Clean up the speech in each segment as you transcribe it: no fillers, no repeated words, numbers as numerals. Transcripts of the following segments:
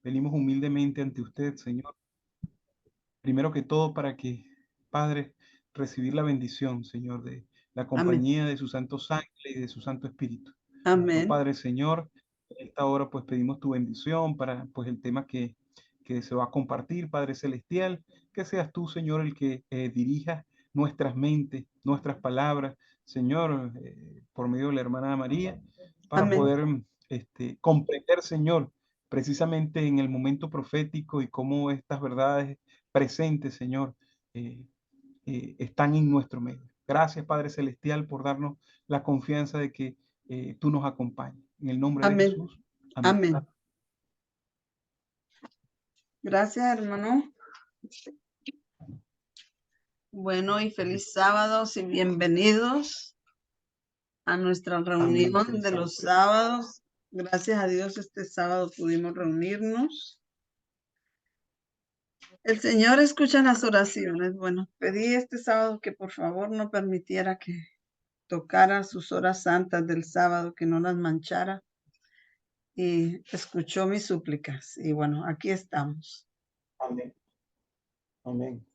Venimos humildemente ante usted, Señor. Primero que todo, para que, Padre, recibir la bendición, Señor, de la Amén. compañía de su Santo Sangre y de su Santo Espíritu. Oh, Amén. Padre, Señor, en esta hora pues pedimos tu bendición para pues el tema que se va a compartir, Padre Celestial, que seas tú, Señor, el que dirija nuestras mentes, nuestras palabras, Señor, por medio de la hermana María, para Amén. poder comprender, Señor, precisamente en el momento profético y cómo estas verdades presentes, Señor, eh, están en nuestro medio. Gracias, Padre Celestial, por darnos la confianza de que tú nos acompañes. En el nombre de Amén. Jesús. Amén. Amén. Gracias, hermano. Bueno, y feliz sábado y bienvenidos a nuestra Amén. reunión Feliz de sábado. los sábados. Gracias a Dios este sábado pudimos reunirnos. El Señor escucha las oraciones. Bueno, pedí este sábado que por favor no permitiera que tocara sus horas santas del sábado, que no las manchara, y escuchó mis súplicas. Y bueno, aquí estamos. Amén. Amén.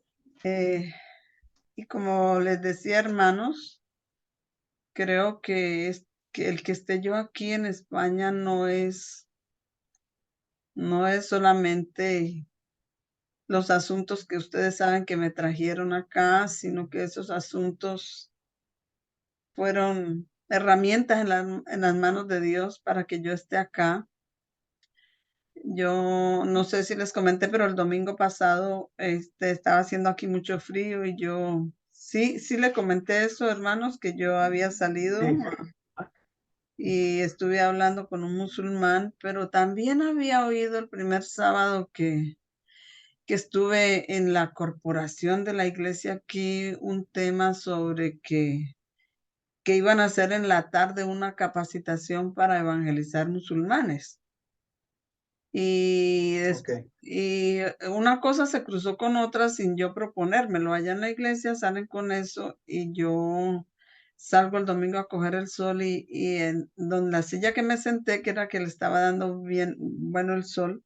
Y como les decía, hermanos, creo que que el que esté yo aquí en España no es solamente los asuntos que ustedes saben que me trajeron acá, sino que esos asuntos fueron herramientas en las manos de Dios para que yo esté acá. Yo no sé si les comenté, pero el domingo pasado estaba haciendo aquí mucho frío y yo sí le comenté eso, hermanos, que yo había salido Sí. y estuve hablando con un musulmán, pero también había oído el primer sábado que estuve en la corporación de la iglesia aquí un tema sobre que iban a hacer en la tarde una capacitación para evangelizar musulmanes. Y, Ok. y una cosa se cruzó con otra sin yo proponérmelo. Allá en la iglesia salen con eso y yo salgo el domingo a coger el sol y en donde la silla que me senté, que era que le estaba dando bien, bueno, el sol,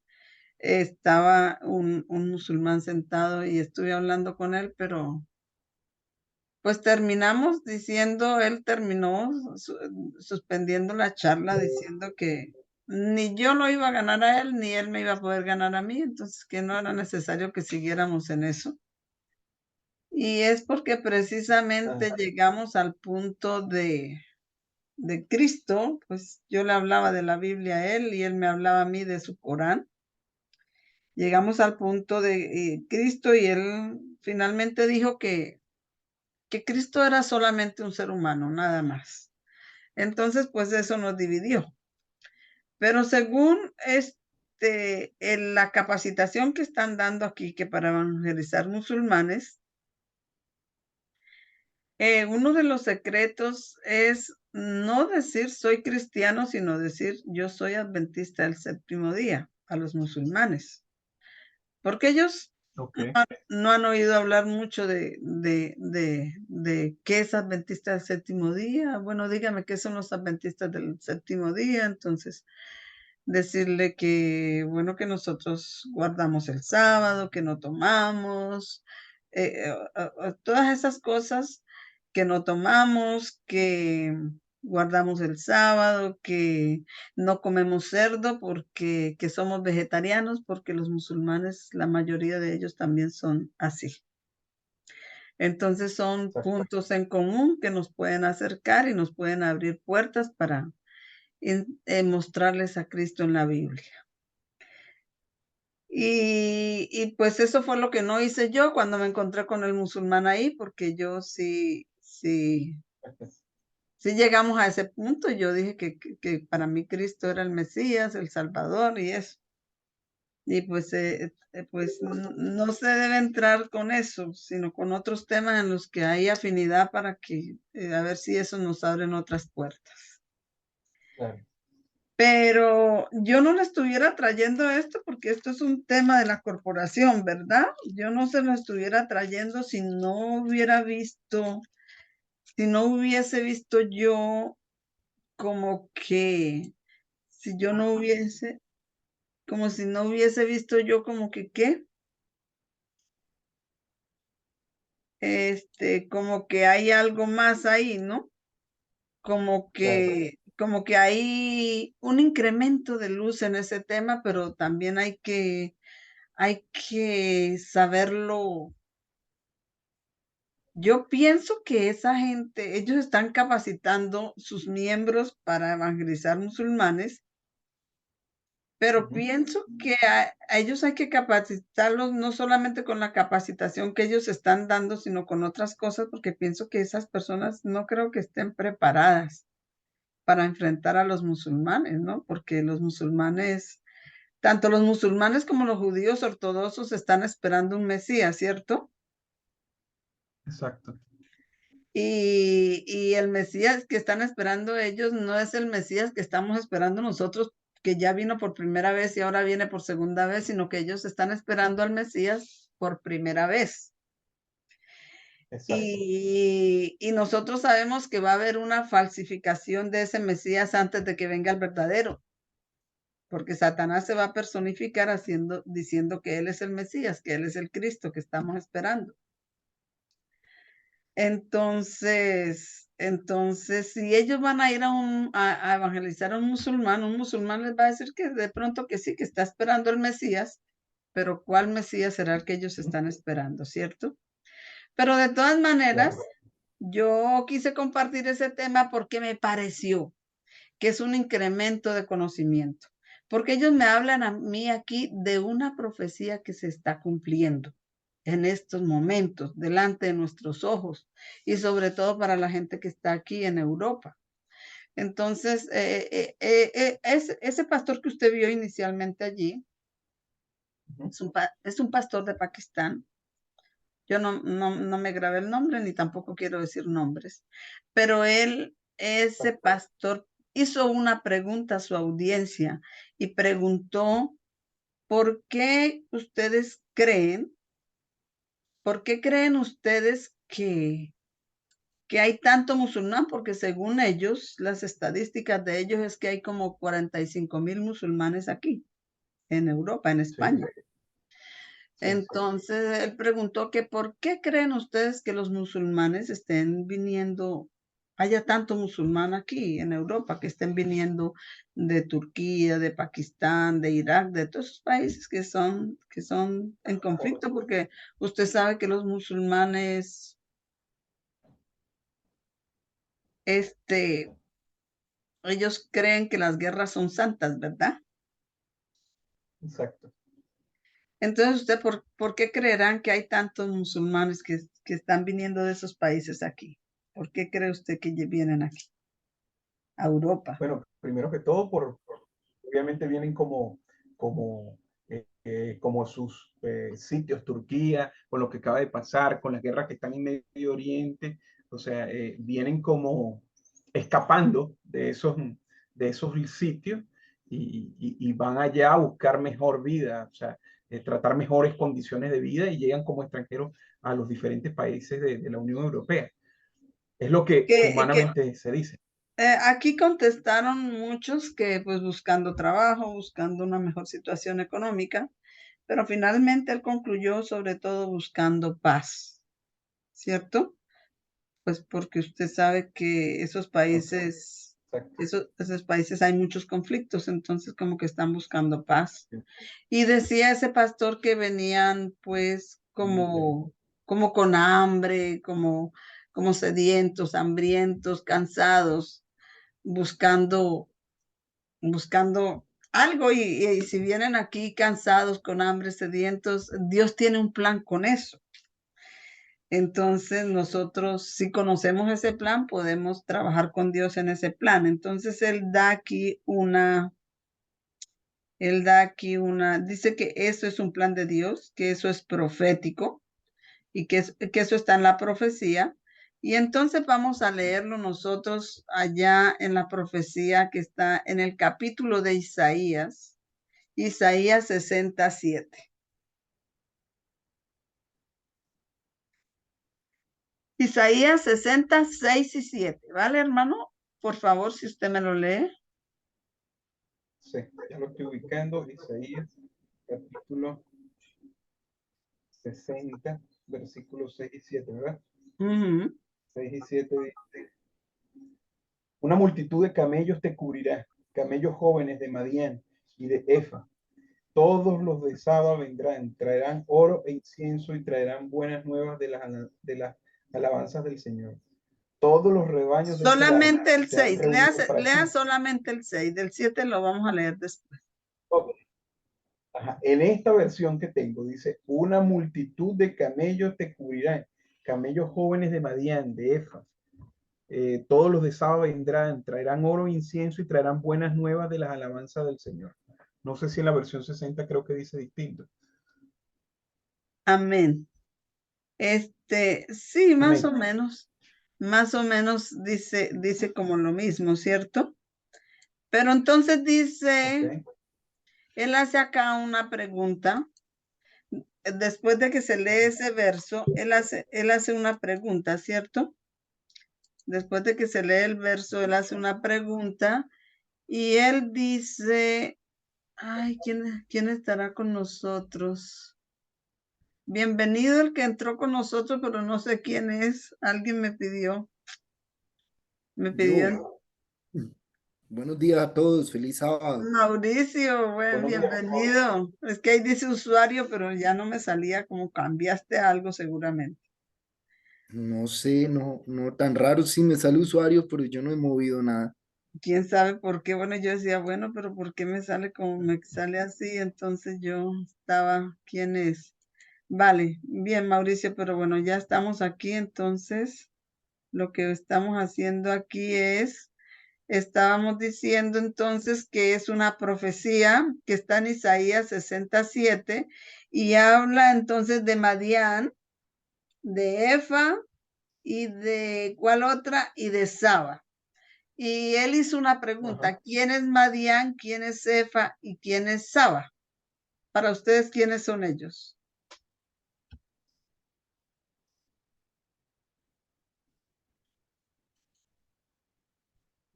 estaba un musulmán sentado y estuve hablando con él, pero pues terminamos diciendo, él terminó suspendiendo la charla diciendo que ni yo lo iba a ganar a él, ni él me iba a poder ganar a mí, entonces que no era necesario que siguiéramos en eso. Y es porque precisamente llegamos al punto de Cristo, pues yo le hablaba de la Biblia a él y él me hablaba a mí de su Corán. Llegamos al punto de Cristo y él finalmente dijo que Cristo era solamente un ser humano, nada más. Entonces, pues eso nos dividió. Pero según en la capacitación que están dando aquí, que para evangelizar musulmanes, uno de los secretos es no decir soy cristiano, sino decir yo soy adventista del séptimo día a los musulmanes. Porque ellos Ok. no han oído hablar mucho de qué es adventista del séptimo día. Bueno, dígame qué son los adventistas del séptimo día. Entonces, decirle que, bueno, que nosotros guardamos el sábado, que no tomamos, todas esas cosas que no tomamos, que guardamos el sábado, que no comemos cerdo porque que somos vegetarianos, porque los musulmanes, la mayoría de ellos también son así. Entonces son Exacto. puntos en común que nos pueden acercar y nos pueden abrir puertas para mostrarles a Cristo en la Biblia. Y pues eso fue lo que no hice yo cuando me encontré con el musulmán ahí, porque yo sí llegamos a ese punto. Yo dije que para mí Cristo era el Mesías, el Salvador y eso. Y pues, pues no se debe entrar con eso, sino con otros temas en los que hay afinidad para que, a ver si eso nos abren otras puertas. Claro. Pero yo no le estuviera trayendo esto porque esto es un tema de la corporación, ¿verdad? Yo no se lo estuviera trayendo si no hubiera visto, si no hubiese visto yo como que, si yo no hubiese, como si no hubiese visto yo como que, ¿qué? Como que hay algo más ahí, ¿no? Claro. Como que hay un incremento de luz en ese tema, pero también hay que saberlo. Yo pienso que esa gente, ellos están capacitando sus miembros para evangelizar musulmanes, pero Ujú. pienso que a ellos hay que capacitarlos no solamente con la capacitación que ellos están dando, sino con otras cosas, porque pienso que esas personas no creo que estén preparadas para enfrentar a los musulmanes, ¿no? Porque los musulmanes, tanto los musulmanes como los judíos ortodoxos están esperando un Mesías, ¿cierto? Exacto. Y el Mesías que están esperando ellos no es el Mesías que estamos esperando nosotros, que ya vino por primera vez y ahora viene por segunda vez, sino que ellos están esperando al Mesías por primera vez. Exacto. Y nosotros sabemos que va a haber una falsificación de ese Mesías antes de que venga el verdadero, porque Satanás se va a personificar diciendo que él es el Mesías, que él es el Cristo que estamos esperando. Entonces, si ellos van a ir a evangelizar a un musulmán les va a decir que de pronto que sí, que está esperando el Mesías, pero ¿cuál Mesías será el que ellos Ujú. están esperando, cierto? Pero de todas maneras, Claro. yo quise compartir ese tema porque me pareció que es un incremento de conocimiento, porque ellos me hablan a mí aquí de una profecía que se está cumpliendo en estos momentos, delante de nuestros ojos, y sobre todo para la gente que está aquí en Europa. Entonces, ese pastor que usted vio inicialmente allí Ujú. es un pastor de Pakistán. Yo no me grabé el nombre ni tampoco quiero decir nombres, pero ese Exacto. pastor, hizo una pregunta a su audiencia y preguntó, ¿por qué ustedes creen, por qué creen ustedes que hay tanto musulmán? Porque según ellos, las estadísticas de ellos es que hay como 45,000 musulmanes aquí, en Europa, en Sí, España. sí. Entonces él preguntó que por qué creen ustedes que los musulmanes estén viniendo, haya tanto musulmán aquí en Europa, que estén viniendo de Turquía, de Pakistán, de Irak, de todos esos países que son en conflicto, porque usted sabe que los musulmanes, este, ellos creen que las guerras son santas, ¿verdad? Exacto. Entonces, ¿usted por qué creerán que hay tantos musulmanes que están viniendo de esos países aquí? ¿Por qué cree usted que vienen aquí, a Europa? Bueno, primero que todo, obviamente vienen como, como sus sitios, Turquía, con lo que acaba de pasar, con las guerras que están en Medio Oriente, o sea, vienen como escapando de esos sitios y van allá a buscar mejor vida, o sea, tratar mejores condiciones de vida y llegan como extranjeros a los diferentes países de la Unión Europea. Es lo que Que humanamente se dice. aquí contestaron muchos que pues buscando trabajo, buscando una mejor situación económica, pero finalmente él concluyó sobre todo buscando paz, ¿cierto? Pues porque usted sabe que Ok, exacto. esos países hay muchos conflictos, entonces como que están buscando paz. Sí, Y decía ese pastor que venían pues ok. como con hambre, como sedientos, hambrientos, cansados, buscando, buscando algo. Y si vienen aquí cansados, con hambre, sedientos, Dios tiene un plan con eso. Entonces nosotros, si conocemos ese plan, podemos trabajar con Dios en ese plan. Entonces él da aquí dice que eso es un plan de Dios, que eso es profético y que eso está en la profecía. Y entonces vamos a leerlo nosotros allá en la profecía que está en el capítulo de Isaías, Isaías 67. Isaías 66 y 7, ¿vale, hermano? Por favor, si usted me lo lee. sé, ya lo estoy ubicando, Isaías, capítulo 60, versículos 6 y 7, ¿verdad? 6 y 7 dice, una multitud de camellos te cubrirá, camellos jóvenes de Madián y de Efa. Todos los de Saba vendrán, traerán oro e incienso y traerán buenas nuevas de las alabanzas del Señor. Todos los rebaños del Solamente el se han 6. reunido para Lea ti. solamente el 6. Del 7 lo vamos a leer después. Ok. Ajá. En esta versión que tengo dice, una multitud de camellos te cubrirán, camellos jóvenes de Madián, de Efa. Todos los de Saba vendrán, traerán oro, incienso y traerán buenas nuevas de las alabanzas del Señor. No sé si en la versión 60 creo que dice distinto. Amén. Sí, más Amén. o menos. Más o menos dice como lo mismo, ¿cierto? Pero entonces dice, Okay. él hace acá una pregunta. Después de que se lee ese verso, él hace una pregunta, ¿cierto? Después de que se lee el verso, él hace una pregunta y él dice, ay, ¿quién estará con nosotros? Bienvenido el que entró con nosotros, pero no sé quién es. Alguien me pidió. Yo, buenos días a todos, feliz sábado. Mauricio, Buenos días. bienvenido. Es que ahí dice usuario, pero ya no me salía, como cambiaste algo seguramente. No sé, no tan raro, sí me sale usuario, pero yo no he movido nada. ¿Quién sabe por qué? Bueno, yo decía, bueno, pero ¿por qué me sale como me sale así? Entonces yo estaba, ¿quién es? Vale, bien, Mauricio, pero bueno, ya estamos aquí, entonces lo que estamos haciendo aquí es, estábamos diciendo entonces que es una profecía que está en Isaías 67 y habla entonces de Madián, de Efa y de, ¿cuál otra? Y de Saba. Y él hizo una pregunta, Ajá. ¿quién es Madián, quién es Efa y quién es Saba? Para ustedes, ¿quiénes son ellos?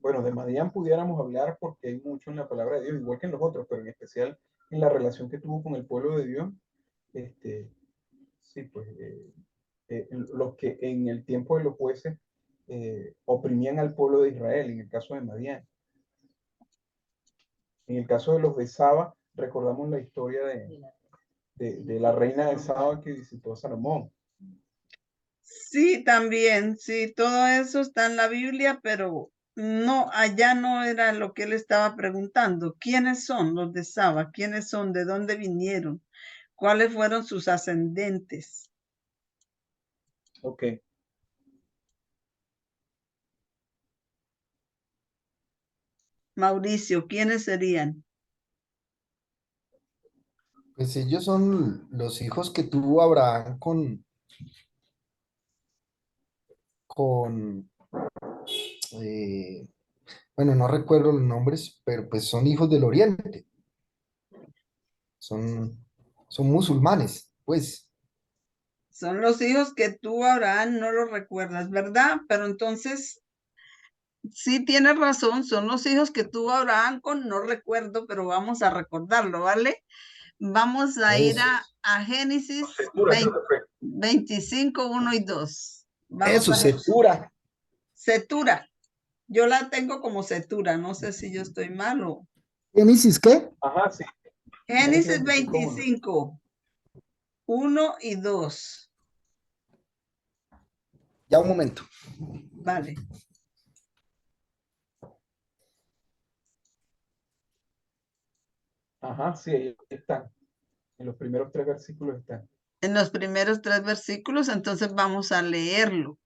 Bueno, de Madián pudiéramos hablar porque hay mucho en la palabra de Dios, igual que en los otros, pero en especial en la relación que tuvo con el pueblo de Dios. Este, sí, pues los que en el tiempo de los jueces oprimían al pueblo de Israel, en el caso de Madián. En el caso de los de Saba, recordamos la historia de la reina de Saba que visitó a Salomón. Sí, también, sí, todo eso está en la Biblia, pero no, allá no era lo que él estaba preguntando. ¿Quiénes son los de Saba? ¿Quiénes son? ¿De dónde vinieron? ¿Cuáles fueron sus ascendentes? Ok. Mauricio, ¿quiénes serían? Pues ellos son los hijos que tuvo Abraham con eh, bueno, no recuerdo los nombres, pero pues son hijos del Oriente, son, son musulmanes, pues. Son los hijos que tú, Abraham, no los recuerdas, ¿verdad? Pero entonces, sí tienes razón, son los hijos que tuvo Abraham con, no recuerdo, pero vamos a recordarlo, ¿vale? Vamos a ir Eso, a Génesis Setura, creo que fue. 25, 1 y 2. Vamos eso, a Setura. Setura. Yo la tengo como Setura, no sé si yo estoy mal o... ¿Génesis qué? Ajá, sí. Génesis Génesis 25:1. 25, 1 y 2. Ya un momento. Vale. Ajá, sí, ahí están. En los primeros 3 versículos están. En los primeros 3 versículos, entonces vamos a leerlo.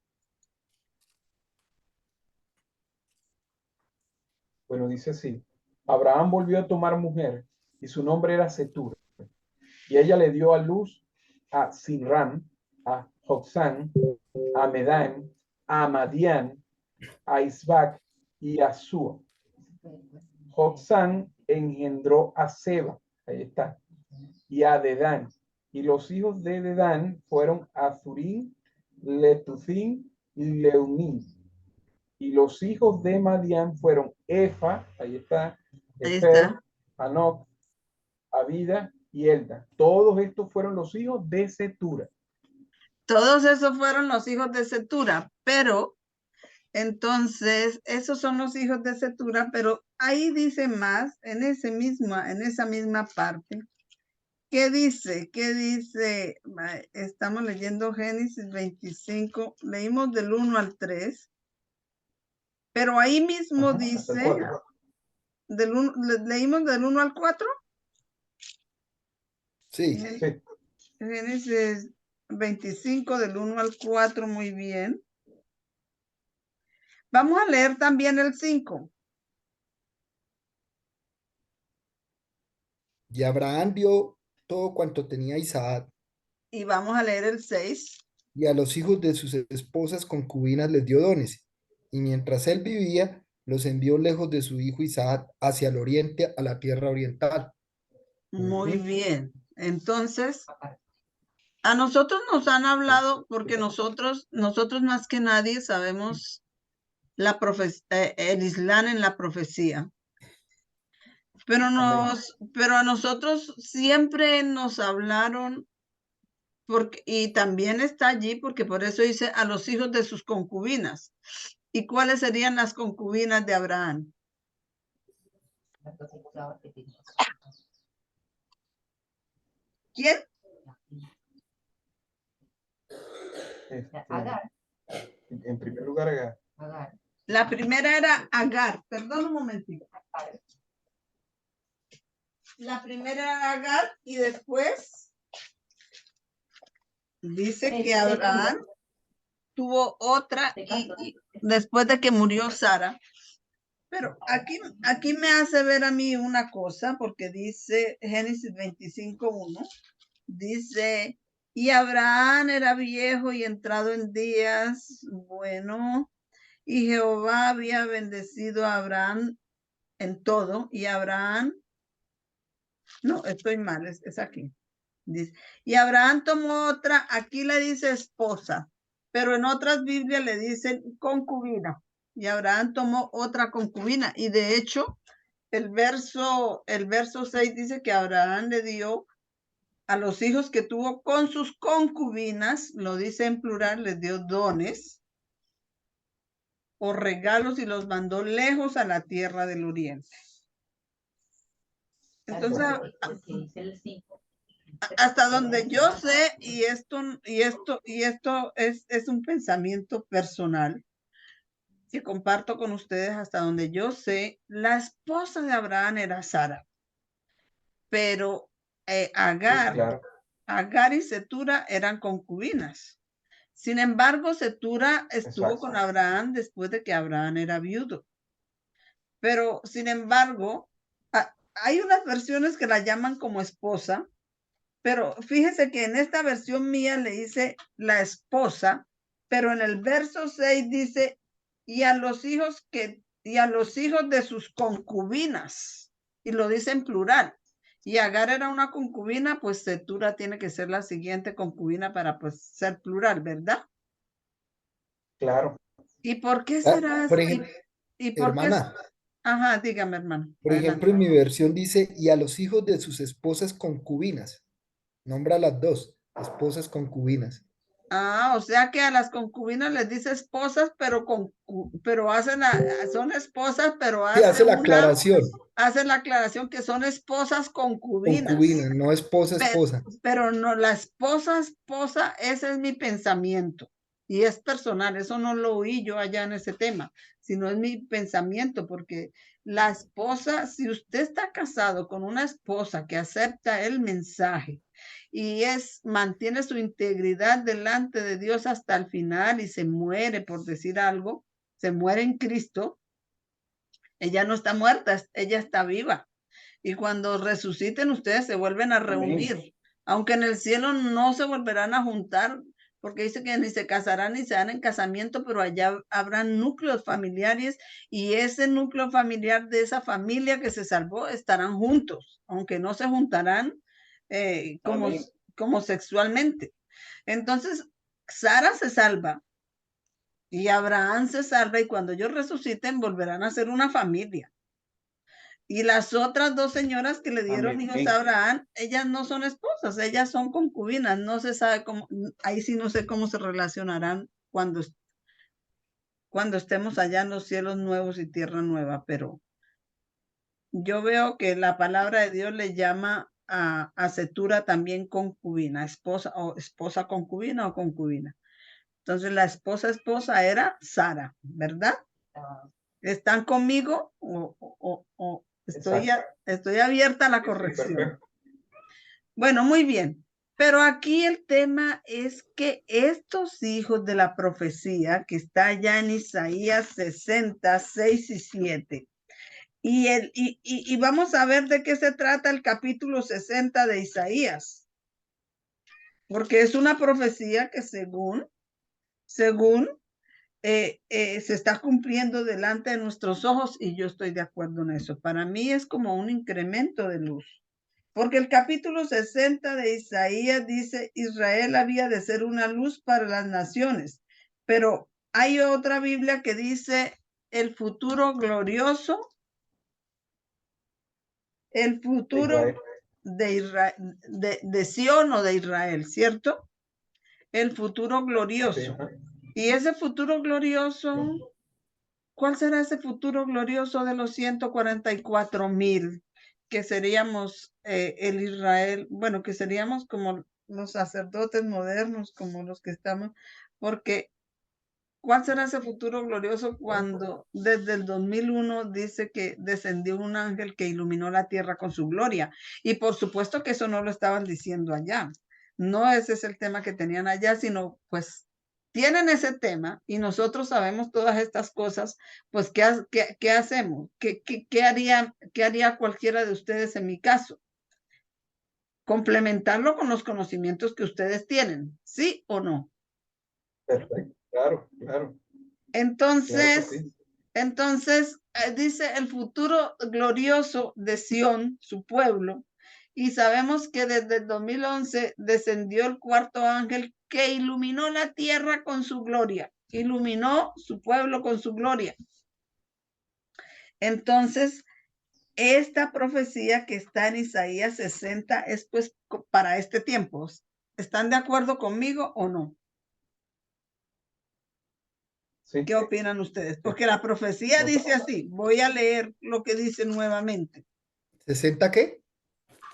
Bueno, dice así. Abraham volvió a tomar mujer y su nombre era Setura. Y ella le dio a luz a Sinram, a Joxán, a Medán, a Madián, a Isbac y a Sua. Joxán engendró a Seba, ahí está, y a Dedán. Y los hijos de Dedán fueron Azurín, Letuzín y Leumín. Y los hijos de Madián fueron Efa, ahí está, Ahí Efer, está. Hanoc, Abida y Elda. Todos estos fueron los hijos de Cetura. Todos esos fueron los hijos de Cetura, pero entonces esos son los hijos de Cetura, pero ahí dice más en esa misma parte. ¿Qué dice? ¿Qué dice? Estamos leyendo Génesis 25, leímos del 1 al 3, pero ahí mismo dice, leímos del 1 al 4. Sí. Sí. Génesis 25 del 1 al 4, muy bien. Vamos a leer también el 5. Y Abraham vio todo cuanto tenía Isaac, Y vamos a leer el 6. y a los hijos de sus esposas concubinas les dio dones. Y mientras él vivía, los envió lejos de su hijo Isaac hacia el oriente, a la tierra oriental. Muy bien. Entonces, a nosotros nos han hablado porque nosotros más que nadie sabemos el Islam en la profecía. Pero a nosotros siempre nos hablaron, y también está allí, porque por eso dice a los hijos de sus concubinas. ¿Y cuáles serían las concubinas de Abraham? ¿Quién? Agar. En primer lugar, Agar. La primera era Agar. Perdón un momentito. La primera era Agar y después dice que Abraham tuvo otra y después de que murió Sara. Pero aquí me hace ver a mí una cosa, porque dice Génesis 25:1, dice, y Abraham era viejo y entrado en días, bueno, y Jehová había bendecido a Abraham en todo, y Abraham, no, estoy mal, es aquí. Dice, y Abraham tomó otra, aquí le dice esposa, pero en otras Biblias le dicen concubina. Y Abraham tomó otra concubina. Y de hecho, el verso 6 dice que Abraham le dio a los hijos que tuvo con sus concubinas, lo dice en plural, les dio dones o regalos y los mandó lejos a la tierra del oriente. Entonces, hasta donde yo sé, y esto es un pensamiento personal que comparto con ustedes, hasta donde yo sé, la esposa de Abraham era Sara, pero Agar, Sí, claro. Agar y Cetura eran concubinas. Sin embargo, Cetura estuvo con Abraham después de que Abraham era viudo. Pero, sin embargo, hay unas versiones que la llaman como esposa, pero fíjese que en esta versión mía le dice la esposa, pero en el verso 6 dice, y a los hijos de sus concubinas, y lo dice en plural. Y Agar era una concubina, pues Cetura tiene que ser la siguiente concubina para pues ser plural, ¿verdad? Claro. ¿Y por qué será Por así? ejemplo, ¿Y por qué? hermana, Ajá, dígame, hermano. por ejemplo, en mi versión dice, y a los hijos de sus esposas concubinas. Nombra las dos, esposas concubinas. Ah, o sea que a las concubinas les dice esposas, pero son esposas, pero Sí, hace la aclaración. hace la aclaración que son esposas concubinas. Concubina, no esposa, esposa. Pero no, la esposa, ese es mi pensamiento. Y es personal, eso no lo oí yo allá en ese tema, sino es mi pensamiento, porque la esposa, si usted está casado con una esposa que acepta el mensaje y mantiene su integridad delante de Dios hasta el final y se muere, por decir algo, se muere en Cristo, ella no está muerta, ella está viva. Y cuando resuciten, ustedes se vuelven a reunir. Amén. Aunque en el cielo no se volverán a juntar, porque dice que ni se casarán ni se dan en casamiento, pero allá habrán núcleos familiares y ese núcleo familiar de esa familia que se salvó estarán juntos, aunque no se juntarán como sexualmente. Entonces, Sara se salva y Abraham se salva y cuando ellos resuciten volverán a ser una familia. Y las otras dos señoras que le dieron Amén. hijos a Abraham, ellas no son esposas, ellas son concubinas. No se sabe cómo, ahí sí no sé cómo se relacionarán cuando estemos allá en los cielos nuevos y tierra nueva, pero yo veo que la palabra de Dios le llama a Cetura también concubina, esposa o esposa concubina o concubina. Entonces la esposa era Sara, ¿verdad? ¿Están conmigo o estoy abierta a la corrección? Bueno, muy bien. Pero aquí el tema es que estos hijos de la profecía que está allá en Isaías 60, 6 y 7, y vamos a ver de qué se trata el capítulo 60 de Isaías, porque es una profecía que según se está cumpliendo delante de nuestros ojos y yo estoy de acuerdo en eso. Para mí es como un incremento de luz. Porque el capítulo 60 de Isaías dice, Israel había de ser una luz para las naciones, pero hay otra Biblia que dice el futuro glorioso, el futuro de Sion o de Israel, ¿cierto? El futuro glorioso. Y ese futuro glorioso, ¿cuál será ese futuro glorioso de los 144,000? Que seríamos el Israel, bueno, que seríamos como los sacerdotes modernos, como los que estamos, porque ¿cuál será ese futuro glorioso cuando desde el 2001 dice que descendió un ángel que iluminó la tierra con su gloria? Y por supuesto que eso no lo estaban diciendo allá. No ese es el tema que tenían allá, sino pues tienen ese tema y nosotros sabemos todas estas cosas, pues ¿qué hacemos? ¿Qué haría cualquiera de ustedes en mi caso? Complementarlo con los conocimientos que ustedes tienen, ¿sí o no? Perfecto, claro, claro. Entonces, Claro que sí. entonces dice el futuro glorioso de Sión, su pueblo, y sabemos que desde el 2011 descendió el cuarto ángel que iluminó la tierra con su gloria, iluminó su pueblo con su gloria. Entonces, esta profecía que está en Isaías 60 es pues para este tiempo. ¿Están de acuerdo conmigo o no? Sí. ¿Qué opinan ustedes? Porque la profecía dice así. Voy a leer lo que dice nuevamente. ¿60 qué?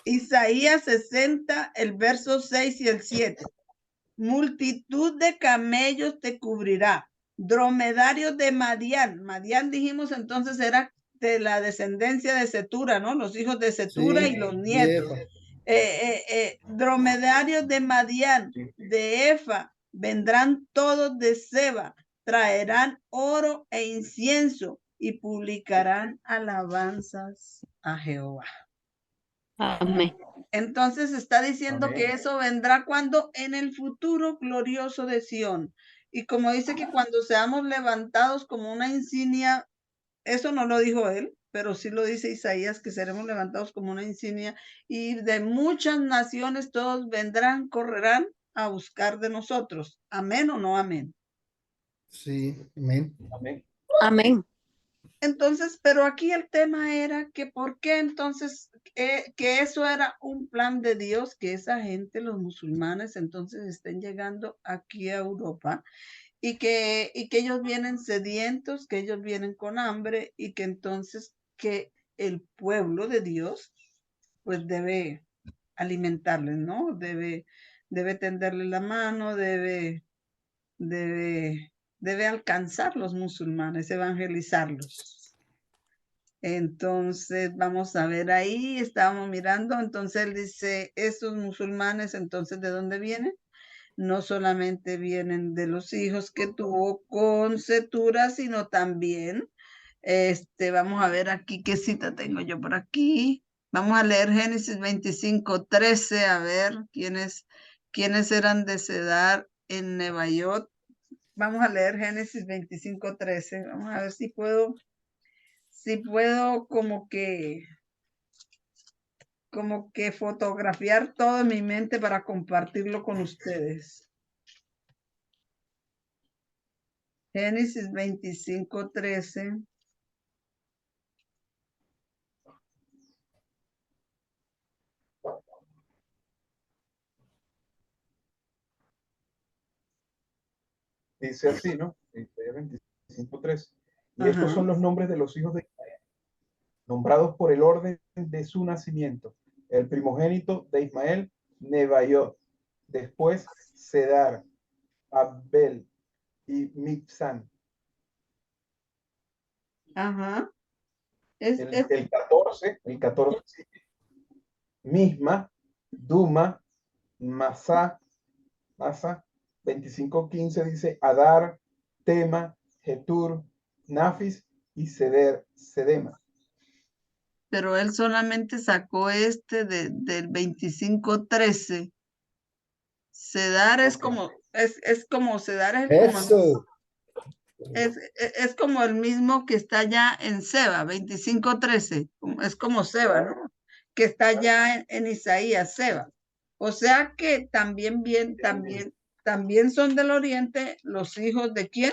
Isaías 60, el verso 6 y el 7. Multitud de camellos te cubrirá, dromedarios de Madián. Madián dijimos entonces era de la descendencia de Cetura, ¿no? Los hijos de Cetura y Sí, los y nietos. Efa. Dromedarios de Madián, de Efa, vendrán todos de Seba, traerán oro e incienso y publicarán alabanzas a Jehová. Amén. Entonces está diciendo Amén. que eso vendrá cuando en el futuro glorioso de Sión. Y como dice que cuando seamos levantados como una insignia, eso no lo dijo él, pero sí lo dice Isaías, que seremos levantados como una insignia y de muchas naciones todos vendrán, correrán a buscar de nosotros. Amén o no amén. Sí, amén. Amén. Amén. Entonces, pero aquí el tema era que por qué entonces, que eso era un plan de Dios, que esa gente, los musulmanes, entonces estén llegando aquí a Europa y que ellos vienen sedientos, que ellos vienen con hambre y que entonces que el pueblo de Dios pues debe alimentarles, ¿no? Debe tenderle la mano, debe alcanzar los musulmanes, evangelizarlos. Entonces, vamos a ver ahí, estábamos mirando, entonces él dice, estos musulmanes, entonces, ¿de dónde vienen? No solamente vienen de los hijos que tuvo con Cetura, sino también, vamos a ver aquí qué cita tengo yo por aquí. Vamos a leer Génesis 25:13, a ver quiénes eran de Cedar en Nebaiot. Vamos a leer Génesis 25:13. Vamos a ver si puedo como que fotografiar todo en mi mente para compartirlo con ustedes. Génesis 25:13. dice así, ¿no? Isaías 25:3. Y estos son los nombres de los hijos de Israel, nombrados por el orden de su nacimiento. El primogénito de Ismael, Nebaiot. Después, Cedar, Abel y Mibsam. Ajá. El 14 sí. Misma, Duma, Masa, 25:15 dice Adar, Tema, Getur, Nafis y Sedema. Pero él solamente sacó del 25:13. Cedar es como, es como Cedar es como, Eso. es como el mismo que está ya en Seba, 25:13. Es como Seba, ¿no? Que está ya en Isaías, Seba. O sea que también son del oriente los hijos de ¿quién?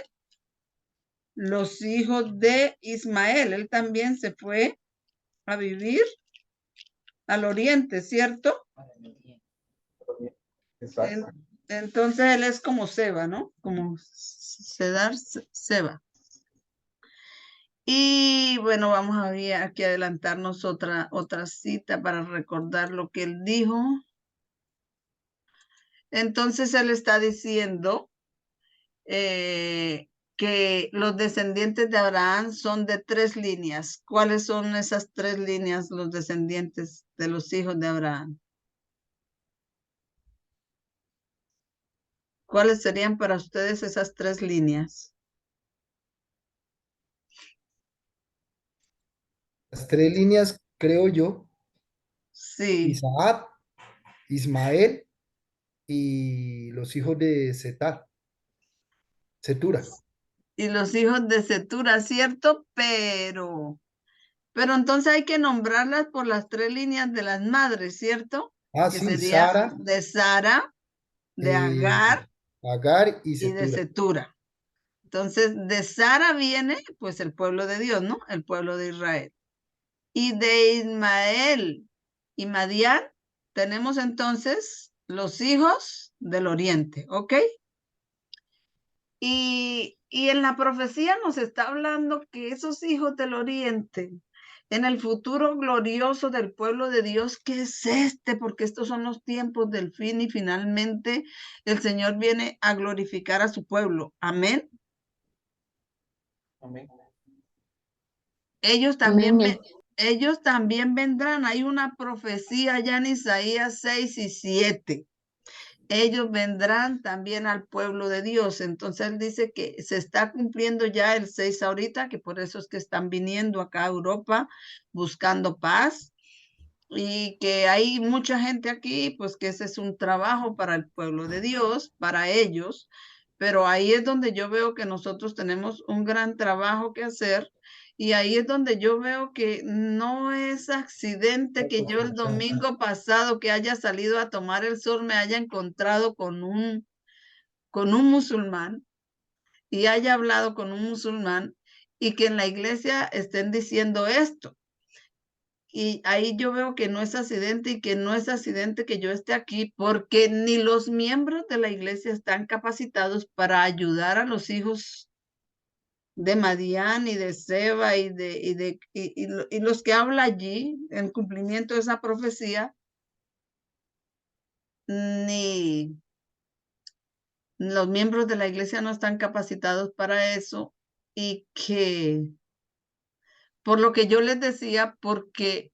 Los hijos de Ismael. Él también se fue a vivir al oriente, ¿cierto? Exacto. Entonces él es como Seba, ¿no? Como Cedar, Seba. Y bueno, vamos a ver aquí adelantarnos otra cita para recordar lo que él dijo. Entonces él está diciendo que los descendientes de Abraham son de 3 líneas. ¿Cuáles son esas 3 líneas, los descendientes de los hijos de Abraham? ¿Cuáles serían para ustedes esas 3 líneas? Las 3 líneas, creo yo, Sí. Isaac, Ismael y los hijos de Setura. Y los hijos de Setura, ¿cierto? Pero entonces hay que nombrarlas por las 3 líneas de las madres, ¿cierto? Ah, Que sí, sería Sara, de Sara, de eh, Agar Agar y y de Setura. Setura. Entonces, de Sara viene, pues, el pueblo de Dios, ¿no? El pueblo de Israel. Y de Ismael y Madián tenemos entonces los hijos del oriente, ¿ok? Y en la profecía nos está hablando que esos hijos del oriente, en el futuro glorioso del pueblo de Dios, que es porque estos son los tiempos del fin y finalmente el Señor viene a glorificar a su pueblo. Amén. Amén. Ellos Amén. también vendrán. Hay una profecía ya en Isaías 6 y 7. Ellos vendrán también al pueblo de Dios. Entonces él dice que se está cumpliendo ya el 6 ahorita, que por eso es que están viniendo acá a Europa buscando paz y que hay mucha gente aquí, pues que ese es un trabajo para el pueblo de Dios, para ellos, pero ahí es donde yo veo que nosotros tenemos un gran trabajo que hacer. Y ahí es donde yo veo que no es accidente que yo el domingo pasado que haya salido a tomar el sol me haya encontrado con un musulmán y haya hablado con un musulmán y que en la iglesia estén diciendo esto. Y ahí yo veo que no es accidente y que no es accidente que yo esté aquí porque ni los miembros de la iglesia están capacitados para ayudar a los hijos de Madián y de Seba y los que habla allí en cumplimiento de esa profecía, ni los miembros de la iglesia no están capacitados para eso y que por lo que yo les decía, porque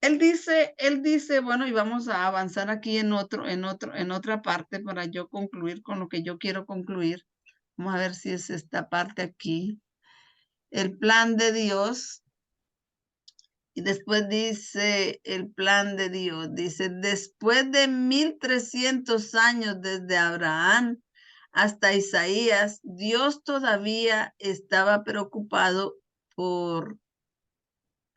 él dice, bueno, y vamos a avanzar aquí en otra parte para yo concluir con lo que yo quiero concluir. Vamos a ver si es esta parte aquí. El plan de Dios. Y después dice el plan de Dios, dice, después de 1300 años desde Abraham hasta Isaías, Dios todavía estaba preocupado por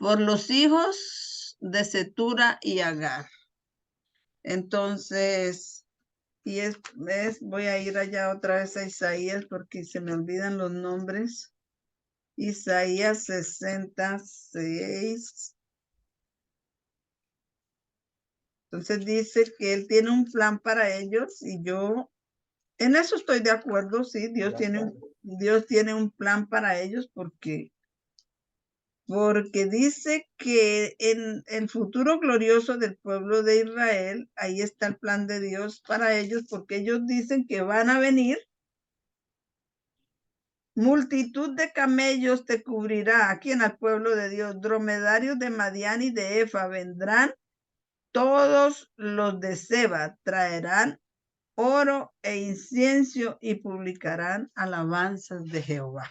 los hijos de Setura y Agar. Entonces, voy a ir allá otra vez a Isaías porque se me olvidan los nombres. Isaías 66. Entonces dice que él tiene un plan para ellos y yo En eso estoy de acuerdo, sí, Dios tiene un plan para ellos porque dice que en el futuro glorioso del pueblo de Israel, ahí está el plan de Dios para ellos, porque ellos dicen que van a venir, multitud de camellos te cubrirá, aquí en el pueblo de Dios, dromedarios de Madián y de Efa vendrán, todos los de Seba traerán oro e incienso y publicarán alabanzas de Jehová.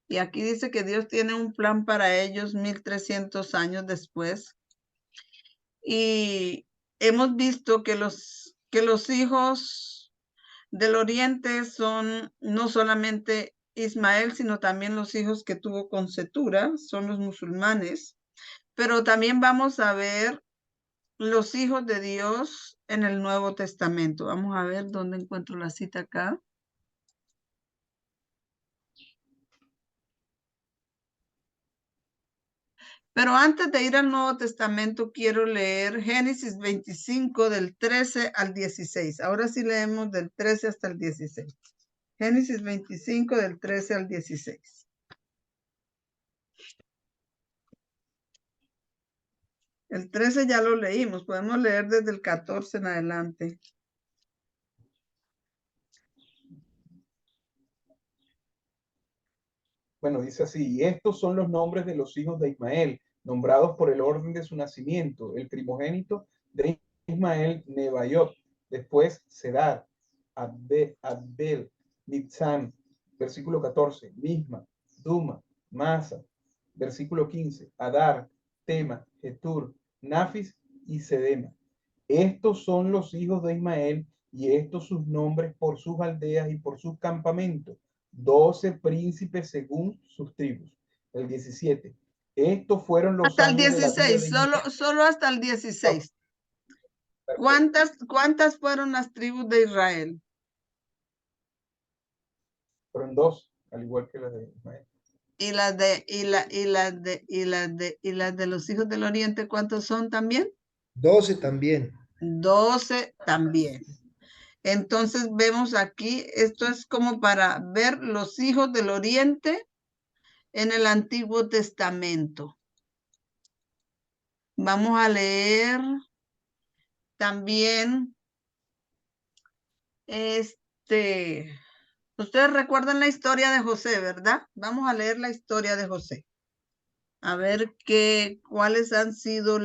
Y aquí dice que Dios tiene un plan para ellos 1300 años después. Y hemos visto que los hijos del oriente son no solamente Ismael, sino también los hijos que tuvo con Cetura, son los musulmanes. Pero también vamos a ver los hijos de Dios en el Nuevo Testamento. Vamos a ver dónde encuentro la cita acá. Pero antes de ir al Nuevo Testamento, quiero leer Génesis 25 del 13 al 16. Ahora sí leemos del 13 hasta el 16. Génesis 25 del 13 al 16. El 13 ya lo leímos, podemos leer desde el 14 en adelante. Bueno, dice así, y estos son los nombres de los hijos de Ismael, nombrados por el orden de su nacimiento. El primogénito de Ismael, Nebaiot, después Sedar, Adbel, Mibsam, versículo 14, Misma, Duma, Masa, versículo 15, Adar, Tema, Getur, Nafis y Sedema. Estos son los hijos de Ismael y estos sus nombres por sus aldeas y por sus campamentos. 12 príncipes según sus tribus. El 17. Estos fueron los hasta el años de la vida 16, de solo hasta el 16. ¿Cuántas fueron las tribus de Israel? Fueron 2, al igual que las de Ismael. Y las de los hijos del oriente, ¿cuántos son también? 12 también. 12 también. Entonces vemos aquí, esto es como para ver los hijos del oriente en el Antiguo Testamento. Vamos a leer también ustedes recuerdan la historia de José, ¿verdad? Vamos a leer la historia de José. A ver cuáles ha sido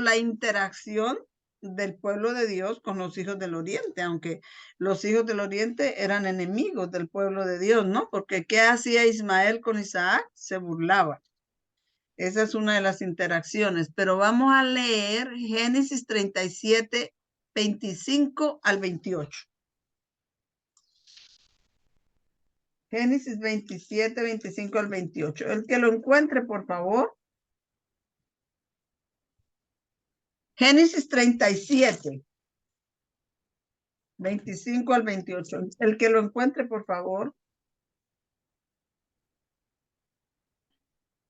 la interacción del pueblo de Dios con los hijos del oriente, aunque los hijos del oriente eran enemigos del pueblo de Dios, ¿no? Porque ¿qué hacía Ismael con Isaac? Se burlaba. Esa es una de las interacciones, pero vamos a leer Génesis 37, 25 al 28. Génesis 27, 25 al 28. El que lo encuentre, por favor. Génesis 37, 25 al 28. El que lo encuentre, por favor.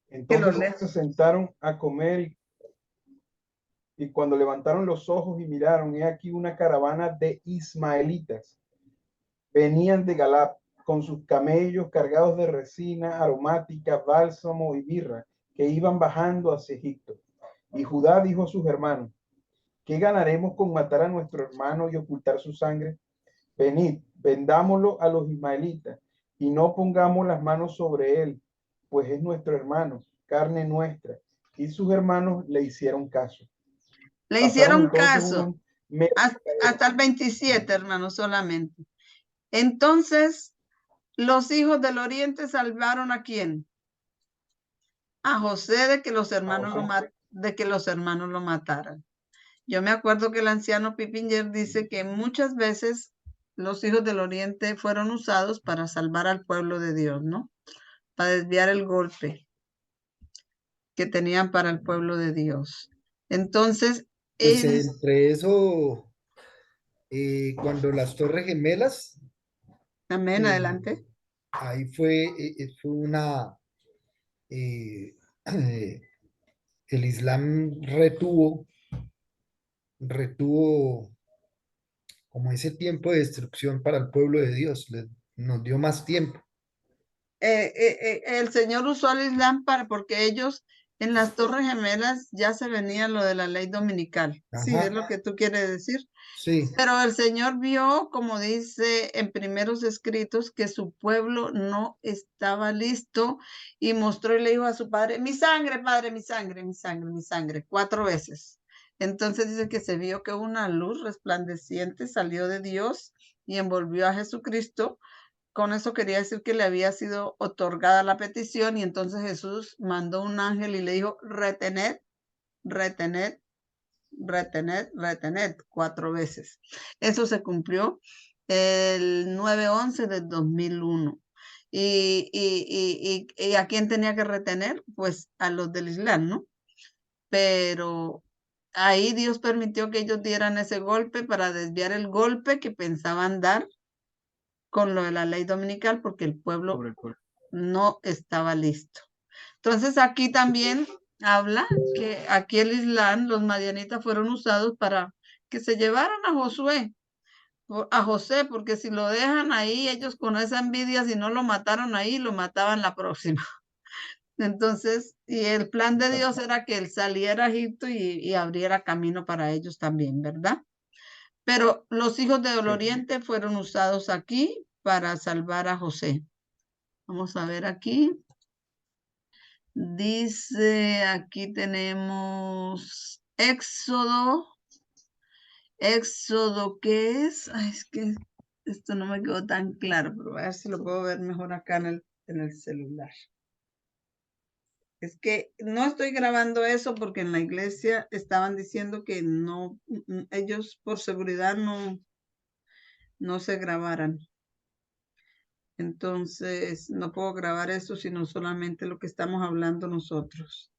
Entonces se sentaron a comer y cuando levantaron los ojos y miraron, he aquí una caravana de ismaelitas. Venían de Galad con sus camellos cargados de resina aromática, bálsamo y mirra, que iban bajando hacia Egipto. Y Judá dijo a sus hermanos, ¿qué ganaremos con matar a nuestro hermano y ocultar su sangre? Venid, vendámoslo a los ismaelitas y no pongamos las manos sobre él, pues es nuestro hermano, carne nuestra. Y sus hermanos le hicieron caso. Le hicieron caso hasta el 27, hermano, solamente. Entonces, los hijos del oriente salvaron ¿a quién? A José de que los hermanos lo mataran. Yo me acuerdo que el anciano Pipinger dice que muchas veces los hijos del oriente fueron usados para salvar al pueblo de Dios, ¿no? Para desviar el golpe que tenían para el pueblo de Dios. Entonces, Pues entre eso, cuando las Torres Gemelas, amén, adelante. ahí fue una, el Islam retuvo retuvo como ese tiempo de destrucción para el pueblo de Dios, nos dio más tiempo. El Señor usó al Islam porque ellos en las Torres Gemelas ya se venía lo de la ley dominical. Sí, Ajá. es lo que tú quieres decir. Sí, Pero el Señor vio, como dice en primeros escritos, que su pueblo no estaba listo y mostró y le dijo a su padre, mi sangre, padre, mi sangre, mi sangre, mi sangre, 4 veces. Entonces dice que se vio que una luz resplandeciente salió de Dios y envolvió a Jesucristo. Con eso quería decir que le había sido otorgada la petición y entonces Jesús mandó un ángel y le dijo, retened, retened, retened, retened 4 veces. Eso se cumplió el 9/11 del 2001. ¿Y a quién tenía que retener? Pues a los del Islam, ¿no? Pero ahí Dios permitió que ellos dieran ese golpe para desviar el golpe que pensaban dar con lo de la ley dominical porque el pueblo sobre el pueblo. no estaba listo. Entonces aquí también habla que aquí el Islam, los madianitas fueron usados para que se llevaran a Josué, a José, porque si lo dejan ahí, ellos con esa envidia, si no lo mataron ahí, lo mataban la próxima. Entonces, y el plan de Dios era que él saliera a Egipto y abriera camino para ellos también, ¿verdad? Pero los hijos del Sí. Oriente fueron usados aquí para salvar a José. Vamos a ver aquí. Dice, aquí tenemos Éxodo. Éxodo, ¿qué es? Ay, es que esto no me quedó tan claro, pero a ver si lo puedo ver mejor acá en el celular. Es que no estoy grabando eso porque en la iglesia estaban diciendo que no, ellos por seguridad no se grabaran. Entonces, no puedo grabar eso, sino solamente lo que estamos hablando nosotros.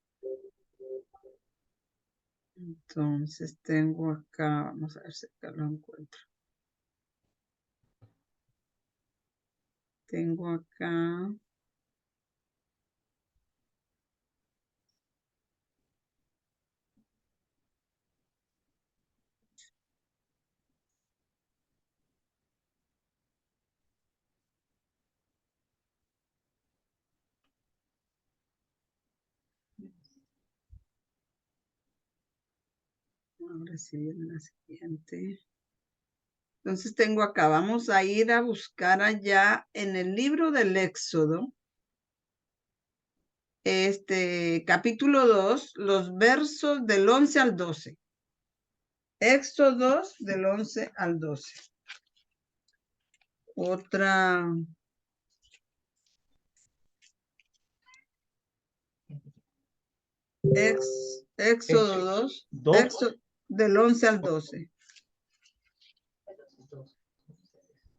Entonces, tengo acá, vamos a ver si acá lo encuentro. Tengo acá. Ahora sí viene la siguiente. Entonces tengo acá, vamos a ir a buscar allá en el libro del Éxodo, capítulo 2, los versos del 11 al 12. Éxodo 2, del 11 al 12. Otra. Éxodo 2, Éxodo del 11 al 12.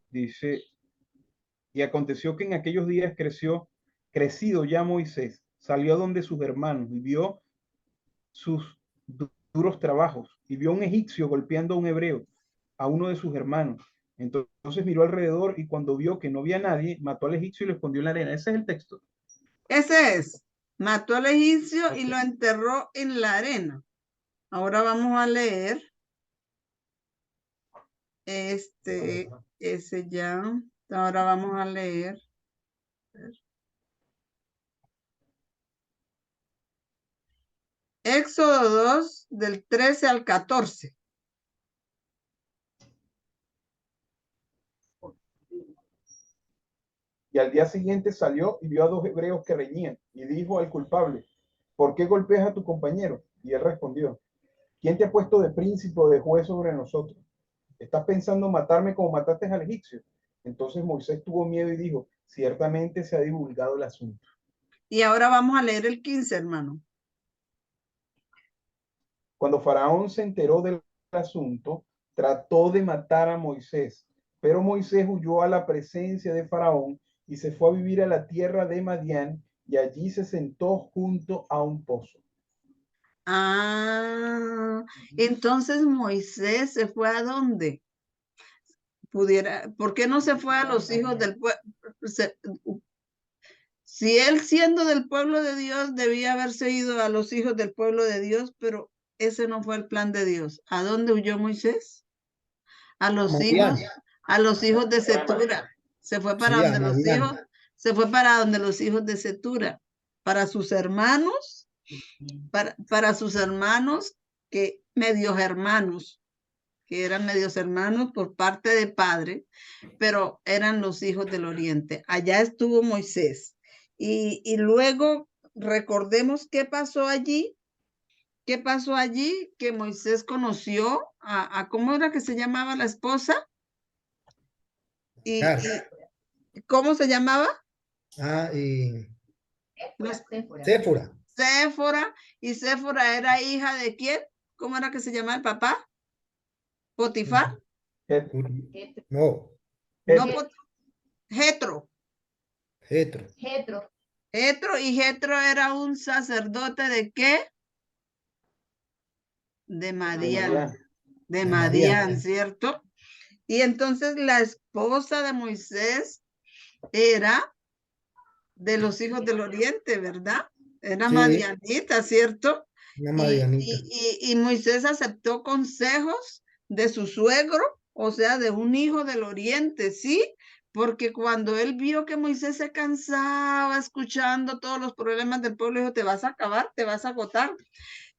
Dice, y aconteció que en aquellos días crecido ya Moisés, salió donde sus hermanos y vio sus duros trabajos y vio a un egipcio golpeando a un hebreo, a uno de sus hermanos. Entonces miró alrededor y cuando vio que no había nadie, mató al egipcio y lo escondió en la arena. Ese es el texto. Ese es. Mató al egipcio y lo enterró en la arena. Ahora vamos a leer. Ese ya. Ahora vamos a leer. Éxodo 2, del 13 al 14. Y al día siguiente salió y vio a 2 hebreos que reñían y dijo al culpable, ¿por qué golpeas a tu compañero? Y él respondió, ¿quién te ha puesto de príncipe o de juez sobre nosotros? ¿Estás pensando matarme como mataste al egipcio? Entonces Moisés tuvo miedo y dijo, ciertamente se ha divulgado el asunto. Y ahora vamos a leer el 15, hermano. Cuando Faraón se enteró del asunto, trató de matar a Moisés, pero Moisés huyó a la presencia de Faraón y se fue a vivir a la tierra de Madián y allí se sentó junto a un pozo. Ah, entonces Moisés se fue ¿a dónde? ¿Por qué no se fue a los hijos del pueblo? Si él siendo del pueblo de Dios debía haberse ido a los hijos del pueblo de Dios, pero ese no fue el plan de Dios. ¿A dónde huyó Moisés? A los Madián. hijos, a los hijos de Cetura. Se fue para Sí, a donde los Madián. hijos, se fue para donde los hijos de Cetura, para sus hermanos, para sus hermanos, que medios hermanos, que eran medios hermanos por parte de padre, pero eran los hijos del oriente. Allá estuvo Moisés. Y luego recordemos qué pasó allí. ¿Qué pasó allí? Que Moisés conoció ¿cómo era que se llamaba la esposa? Y ¿cómo se llamaba? Séfora. Séfora. Y Séfora era hija de ¿quién? ¿Cómo era que se llamaba el papá? ¿Potifar? No. No, Jetro. Jetro. Jetro, y Jetro era un sacerdote ¿de qué? De Madián. De Madián, ¿cierto? Y entonces la esposa de Moisés era de los hijos del oriente, ¿verdad? Era Sí. madianita, ¿cierto? Una madianita. Y Moisés aceptó consejos de su suegro, o sea, de un hijo del oriente, ¿sí? Porque cuando él vio que Moisés se cansaba escuchando todos los problemas del pueblo, dijo, te vas a acabar, te vas a agotar.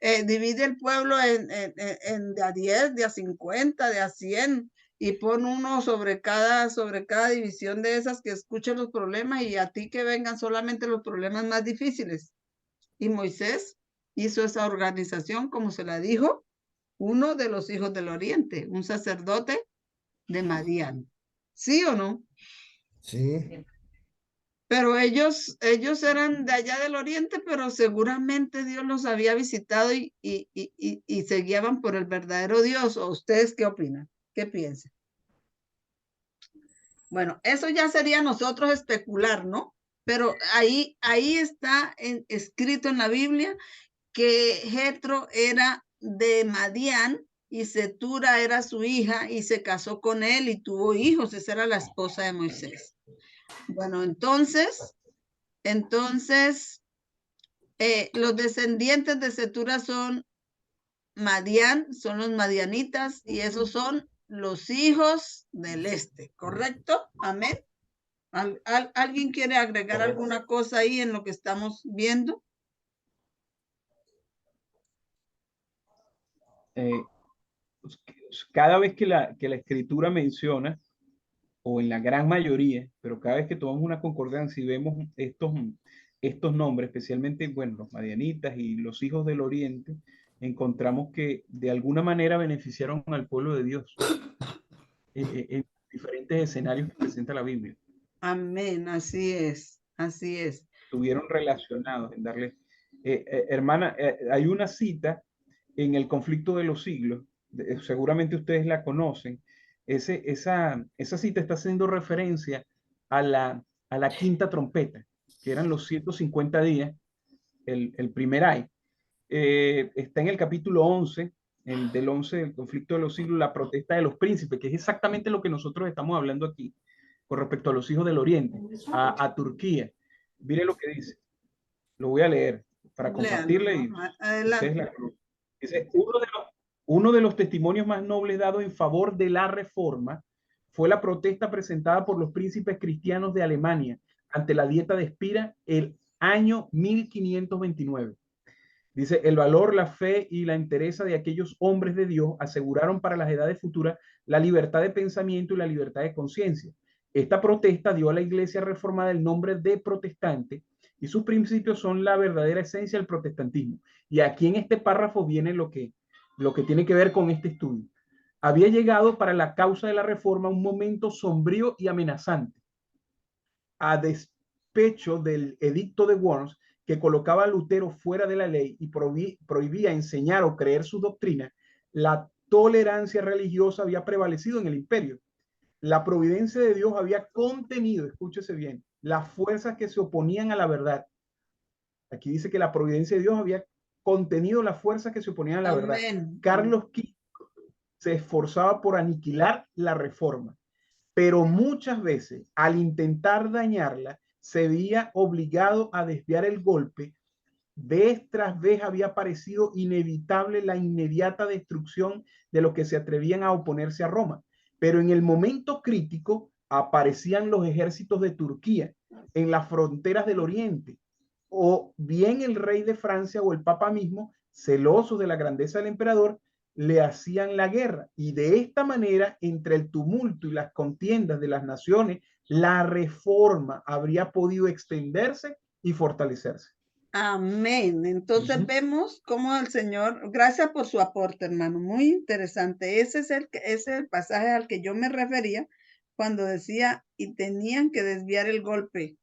Divide el pueblo de a 10, de a 50, de a 100 y pon uno sobre cada división de esas que escuchen los problemas y a ti que vengan solamente los problemas más difíciles. Y Moisés hizo esa organización, como se la dijo, uno de los hijos del oriente, un sacerdote de Madián. ¿Sí o no? Sí. Pero ellos eran de allá del oriente, pero seguramente Dios los había visitado y se guiaban por el verdadero Dios. ¿O ustedes qué opinan? ¿Qué piensan? Bueno, eso ya sería nosotros especular, ¿no? Pero ahí está escrito en la Biblia que Jetro era de Madián y Cetura era su hija y se casó con él y tuvo hijos. Esa era la esposa de Moisés. Bueno, entonces, los descendientes de Cetura son Madián, son los madianitas y esos son los hijos del este, ¿correcto? Amén. ¿Alguien quiere agregar alguna cosa ahí en lo que estamos viendo? Cada vez que la escritura menciona, o en la gran mayoría, pero cada vez que tomamos una concordancia y vemos estos nombres, especialmente, bueno, los madianitas y los hijos del oriente, encontramos que de alguna manera beneficiaron al pueblo de Dios en diferentes escenarios que presenta la Biblia. Amén, así es, así es. Estuvieron relacionados en darle... hermana, hay una cita en el conflicto de los siglos, seguramente ustedes la conocen. Esa cita está haciendo referencia a la quinta trompeta, que eran los 150 días, el primer ay. Está en el capítulo 11, del 11 del conflicto de los siglos, la protesta de los príncipes, que es exactamente lo que nosotros estamos hablando aquí, con respecto a los hijos del oriente, a Turquía. Mire lo que dice. Lo voy a leer para compartirle y ustedes la conocen. Dice, uno de los testimonios más nobles dados en favor de la reforma fue la protesta presentada por los príncipes cristianos de Alemania ante la Dieta de Spira el año 1529. Dice, el valor, la fe y la entereza de aquellos hombres de Dios aseguraron para las edades futuras la libertad de pensamiento y la libertad de conciencia. Esta protesta dio a la iglesia reformada el nombre de protestante y sus principios son la verdadera esencia del protestantismo. Y aquí en este párrafo viene lo que tiene que ver con este estudio. Había llegado para la causa de la reforma un momento sombrío y amenazante. A despecho del edicto de Worms, que colocaba a Lutero fuera de la ley y prohibía enseñar o creer su doctrina, la tolerancia religiosa había prevalecido en el imperio. La providencia de Dios había contenido, escúchese bien, las fuerzas que se oponían a la verdad. Aquí dice que la providencia de Dios había contenido las fuerzas que se oponían a la verdad. Carlos V se esforzaba por aniquilar la reforma, pero muchas veces al intentar dañarla se veía obligado a desviar el golpe vez tras vez había parecido inevitable la inmediata destrucción de los que se atrevían a oponerse a Roma. Pero en el momento crítico aparecían los ejércitos de Turquía en las fronteras del Oriente, o bien el rey de Francia o el papa mismo, celosos de la grandeza del emperador, le hacían la guerra. Y de esta manera, entre el tumulto y las contiendas de las naciones, la reforma habría podido extenderse y fortalecerse. Amén. Entonces vemos cómo el Señor, gracias por su aporte, hermano, muy interesante. Ese es el pasaje al que yo me refería cuando decía, y tenían que desviar el golpe.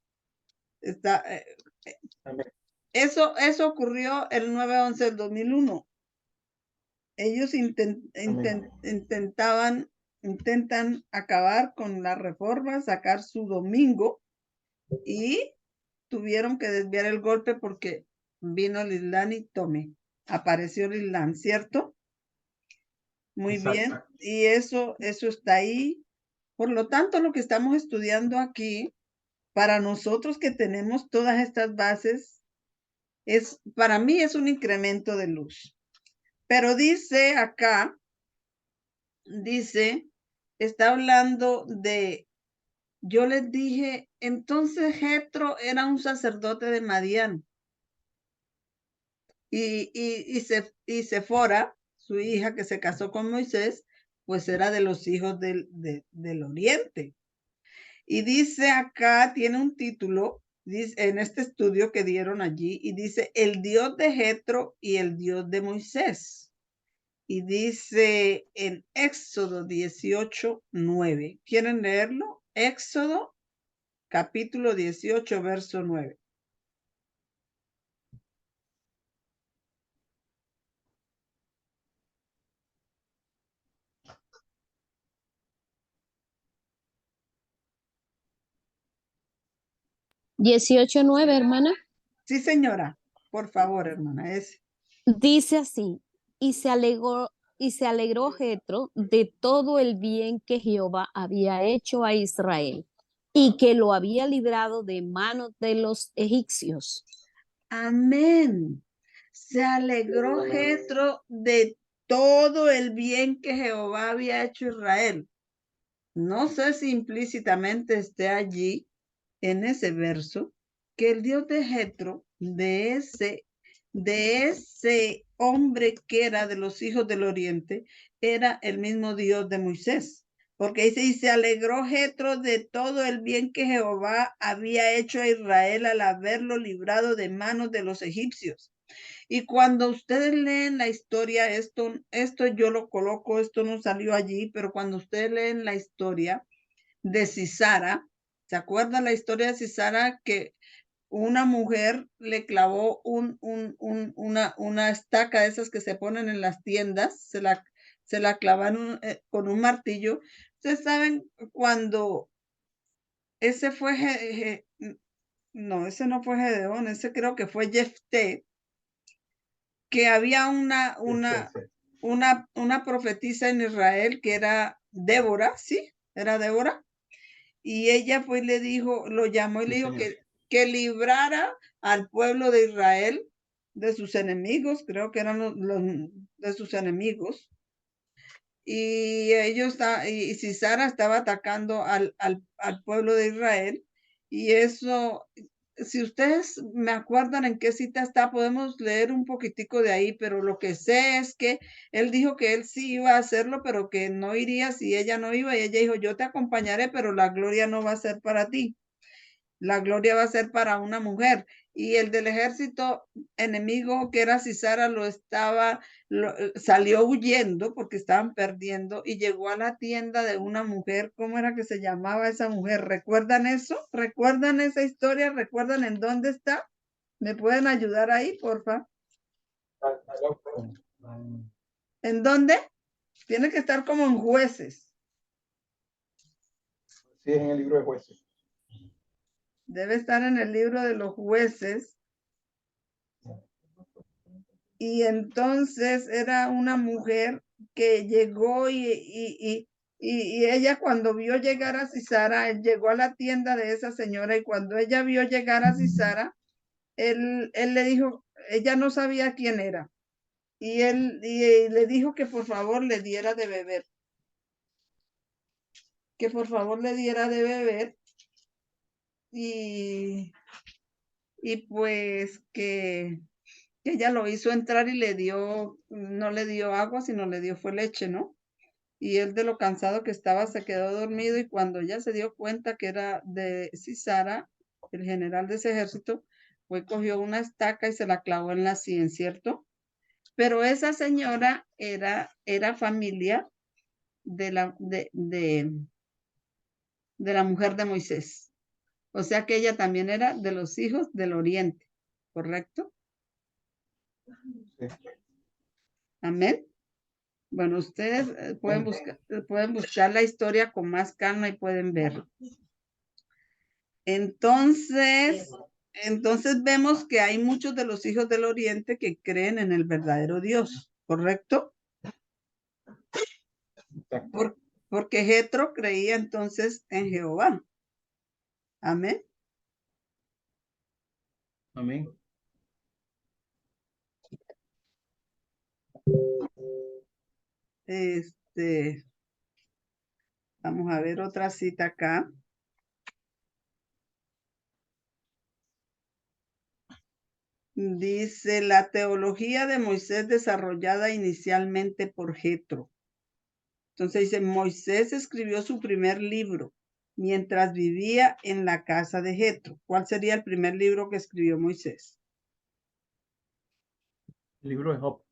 Eso ocurrió el 9/11 del 2001. Ellos intentan acabar con la reforma, sacar su domingo, y tuvieron que desviar el golpe porque vino Lilán y Tommy. Apareció Lilán, ¿cierto? Muy Exacto. bien. Y eso está ahí. Por lo tanto, lo que estamos estudiando aquí, para nosotros que tenemos todas estas bases, para mí es un incremento de luz. Pero dice acá, está hablando de, yo les dije, entonces Jetro era un sacerdote de Madián. Y Sefora, su hija que se casó con Moisés, pues era de los hijos del oriente. Y dice acá, tiene un título, dice, en este estudio que dieron allí, y dice, el Dios de Jetro y el Dios de Moisés. Y dice en Éxodo 18:9. ¿Quieren leerlo? Éxodo, capítulo 18, verso 9. (18:9), hermana. Sí, señora. Por favor, hermana. Dice así: y se alegró Jetro de todo el bien que Jehová había hecho a Israel, y que lo había librado de manos de los egipcios. Amén. Se alegró Jetro de todo el bien que Jehová había hecho a Israel. No sé si implícitamente esté allí en ese verso que el Dios de Jetro, de ese hombre que era de los hijos del oriente, era el mismo Dios de Moisés. Porque dice, y se alegró Jetro de todo el bien que Jehová había hecho a Israel al haberlo librado de manos de los egipcios. Y cuando ustedes leen la historia, esto yo lo coloco, esto no salió allí, pero cuando ustedes leen la historia de Sisara, ¿se acuerdan la historia de Sisara? Que una mujer le clavó una estaca de esas que se ponen en las tiendas, se la clavan con un martillo. Ustedes saben cuando ese fue, no, ese no fue Gedeón, ese creo que fue Jefté, que había una profetisa en Israel que era Débora, ¿sí? Era Débora. Y ella fue y le dijo, lo llamó y le dijo que librara al pueblo de Israel de sus enemigos, creo que eran los de sus enemigos. Y y Sisara estaba atacando al pueblo de Israel. Y eso, si ustedes me acuerdan en qué cita está, podemos leer un poquitico de ahí, pero lo que sé es que él dijo que él sí iba a hacerlo, pero que no iría si ella no iba, y ella dijo, yo te acompañaré, pero la gloria no va a ser para ti. La gloria va a ser para una mujer. Y el del ejército enemigo, que era Sisara, salió huyendo porque estaban perdiendo, y llegó a la tienda de una mujer. ¿Cómo era que se llamaba esa mujer? ¿Recuerdan eso? ¿Recuerdan esa historia? ¿Recuerdan en dónde está? ¿Me pueden ayudar ahí, porfa? ¿En dónde? Tiene que estar como en Jueces. Sí, es en el libro de Jueces. Debe estar en el libro de los Jueces. Y entonces era una mujer que llegó y ella, cuando vio llegar a Sisara, él llegó a la tienda de esa señora, y cuando ella vio llegar a Sisara, él le dijo, ella no sabía quién era. Y él le dijo que por favor le diera de beber. Que por favor le diera de beber. Y pues que ella lo hizo entrar y le dio, no le dio agua, sino le dio fue leche, ¿no? Y él de lo cansado que estaba se quedó dormido y cuando ella se dio cuenta que era de Sisara, el general de ese ejército, fue cogió una estaca y se la clavó en la sien, ¿cierto? Pero esa señora era familia de la mujer de Moisés. O sea que ella también era de los hijos del oriente, ¿correcto? Sí. Amén. Bueno, ustedes pueden buscar la historia con más calma y pueden verlo. Entonces vemos que hay muchos de los hijos del oriente que creen en el verdadero Dios, ¿correcto? Porque Jetro creía entonces en Jehová. Amén. Amén. Vamos a ver otra cita acá. Dice la teología de Moisés desarrollada inicialmente por Jetro. Entonces dice, Moisés escribió su primer libro mientras vivía en la casa de Jetro. ¿Cuál sería el primer libro que escribió Moisés? El libro de Job.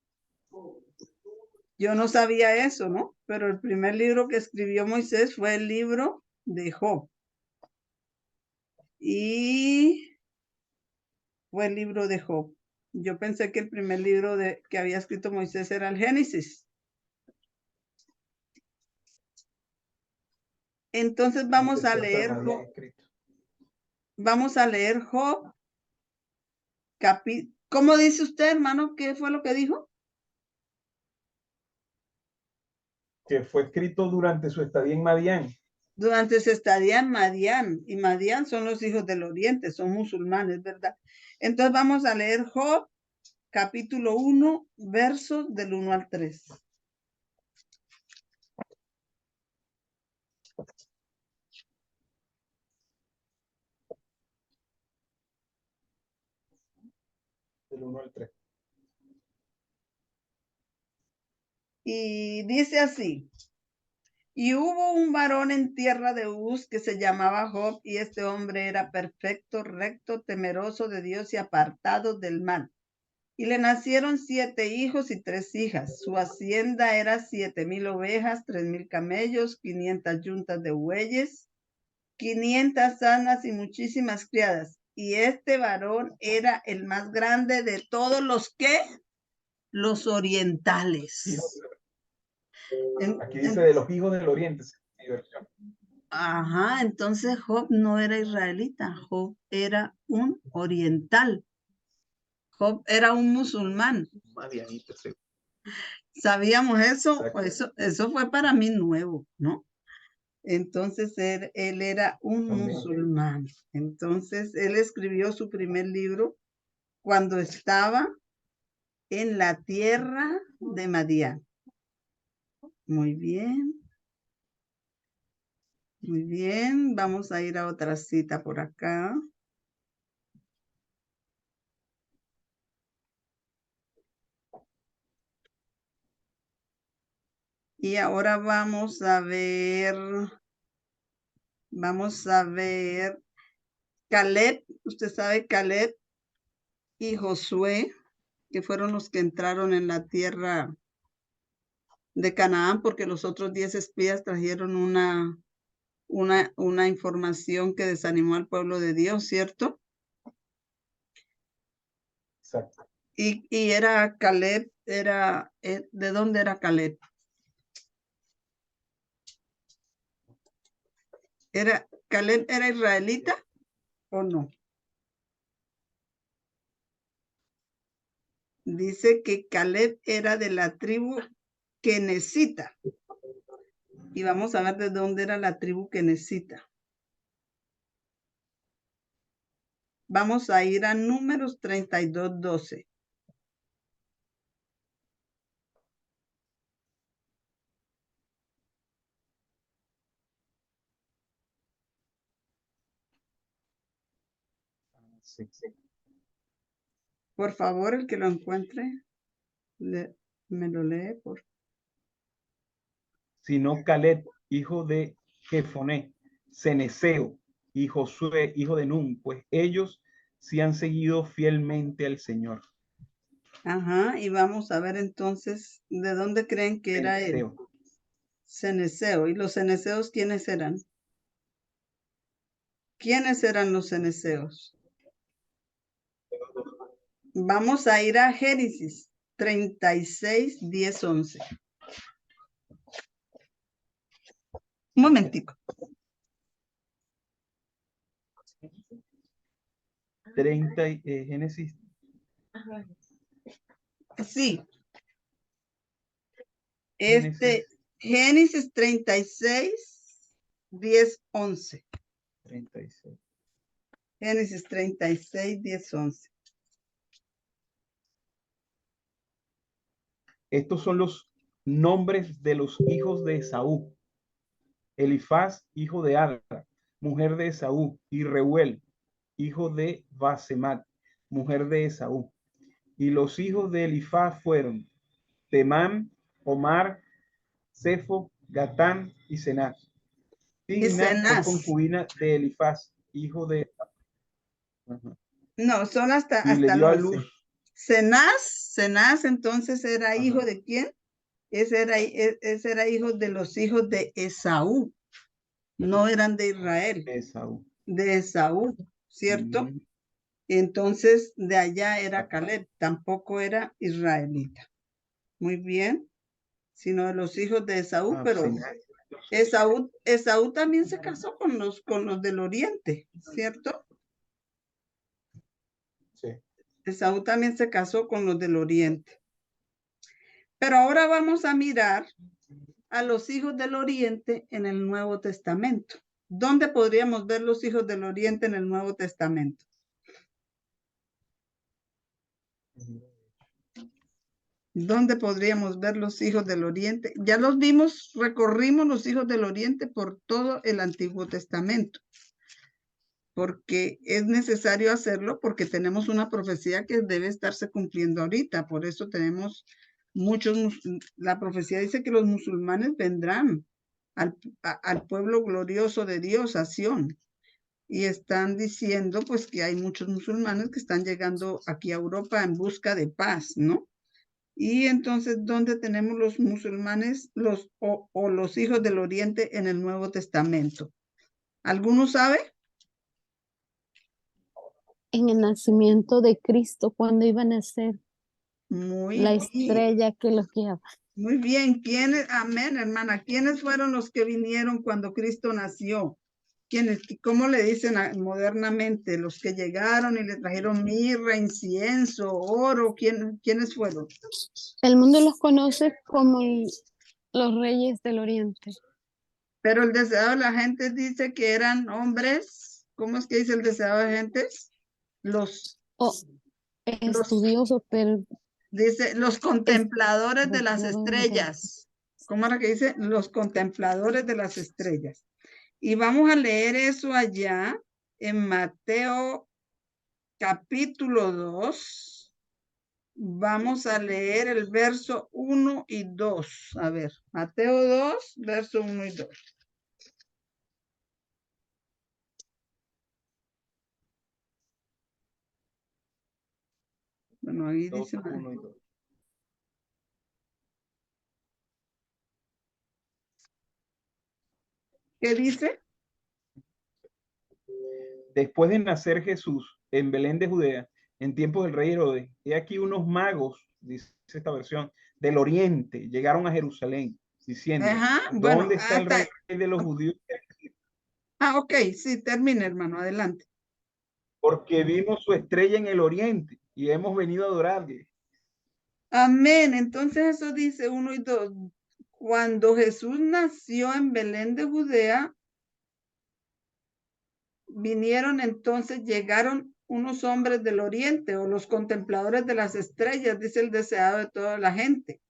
Yo no sabía eso, ¿no? Pero el primer libro que escribió Moisés fue el libro de Job. Y fue el libro de Job. Yo pensé que el primer libro que había escrito Moisés era el Génesis. Entonces vamos a leer Job. Vamos a leer Job. ¿Cómo dice usted, hermano? ¿Qué fue lo que dijo? Que fue escrito durante su estadía en Madián. Durante su estadía en Madián. Y Madián son los hijos del oriente, son musulmanes, ¿verdad? Entonces vamos a leer Job, capítulo 1, versos del 1 al 3. Del 1 al 3. Y dice así. Y hubo un varón en tierra de Uz que se llamaba Job, y este hombre era perfecto, recto, temeroso de Dios y apartado del mal. Y le nacieron 7 hijos y 3 hijas. Su hacienda era 7,000 ovejas, 3,000 camellos, 500 yuntas de bueyes, 500 asnas y muchísimas criadas. Y este varón era el más grande de todos los orientales. Aquí dice de los hijos del oriente. Ajá, entonces Job no era israelita, Job era un oriental. Job era un musulmán. ¿Sabíamos eso? Eso fue para mí nuevo, ¿no? Entonces él era un musulmán. Entonces él escribió su primer libro cuando estaba en la tierra de Madián. Muy bien. Muy bien. Vamos a ir a otra cita por acá. Y ahora vamos a ver Caleb. Usted sabe Caleb y Josué, que fueron los que entraron en la tierra de Canaán, porque los otros 10 espías trajeron una información que desanimó al pueblo de Dios, ¿cierto? Exacto. Y era Caleb, ¿de dónde era Caleb? ¿Caleb era israelita o no? Dice que Caleb era de la tribu Kenesita. Y vamos a ver de dónde era la tribu Kenesita. Vamos a ir a Números 32:12. Sí. Por favor, el que lo encuentre, me lo lee, por favor. Sino Caleb, hijo de Jefoné, Ceneseo y Josué, hijo de Nun, pues ellos sí han seguido fielmente al Señor. Ajá, y vamos a ver entonces, ¿de dónde creen que era él? Ceneseo. Ceneseo. ¿Y los ceneseos quiénes eran? ¿Quiénes eran los ceneseos? Vamos a ir a Génesis 36, 10, 11. Un momentico. 30, Génesis. Sí. Génesis Génesis 36, 10, 11. 36. Génesis 36, 10, 11. Estos son los nombres de los hijos de Esaú. Elifaz, hijo de Ada, mujer de Esaú, y Reuel, hijo de Basemat, mujer de Esaú. Y los hijos de Elifaz fueron Temán, Omar, Sefo, Gatán y Cenaz. Y Timna fue Cenaz. concubina de Elifaz, hijo de... Ajá. No, son Y hasta le el dio a 11. luz. Cenaz entonces era hijo Ajá. de quién? Ese era hijo de los hijos de Esaú. No eran de Israel, Esaú. de Esaú, ¿cierto? Ujú. Entonces, de allá era Caleb, tampoco era israelita. Muy bien, sino de los hijos de Esaú, pero Cenaz. Esaú también se casó con los del oriente, ¿cierto? Sí. Esaú también se casó con los del oriente. Pero ahora vamos a mirar a los hijos del oriente en el Nuevo Testamento. ¿Dónde podríamos ver los hijos del oriente en el Nuevo Testamento? ¿Dónde podríamos ver los hijos del oriente? Ya los vimos, recorrimos los hijos del oriente por todo el Antiguo Testamento, porque es necesario hacerlo porque tenemos una profecía que debe estarse cumpliendo ahorita. Por eso tenemos la profecía dice que los musulmanes vendrán al pueblo glorioso de Dios, a Sión. Y están diciendo pues que hay muchos musulmanes que están llegando aquí a Europa en busca de paz, ¿no? Y entonces, ¿dónde tenemos los musulmanes o los hijos del oriente en el Nuevo Testamento? ¿Alguno sabe? En el nacimiento de Cristo, cuando iba a nacer, Muy la bien. estrella que los guiaba. Muy bien. ¿Quiénes? Amén, hermana. ¿Quiénes fueron los que vinieron cuando Cristo nació? ¿Quiénes? ¿Cómo le dicen modernamente? Los que llegaron y le trajeron mirra, incienso, oro. ¿Quiénes fueron? El mundo los conoce como los reyes del oriente. Pero el deseado de la gente dice que eran hombres. ¿Cómo es que dice el deseado de la gente? Los Estudiosos, pero dice los contempladores de las estudiadores. estrellas. ¿Cómo era que dice? Los contempladores de las estrellas. Y vamos a leer eso allá en Mateo capítulo 2. Vamos a leer el verso 1 y 2. A ver, Mateo 2, verso 1 y 2. Bueno, ahí dice. 1 y 2. ¿Qué dice? Después de nacer Jesús en Belén de Judea, en tiempos del rey Herodes, he aquí unos magos, dice esta versión, del oriente, llegaron a Jerusalén, diciendo, Ajá, bueno, ¿dónde está el rey de los judíos? ok, sí, termina, hermano, adelante. Porque vimos su estrella en el oriente y hemos venido a adorarle. Amén. Entonces eso dice 1 y 2. Cuando Jesús nació en Belén de Judea, llegaron unos hombres del oriente o los contempladores de las estrellas, dice el deseado de toda la gente,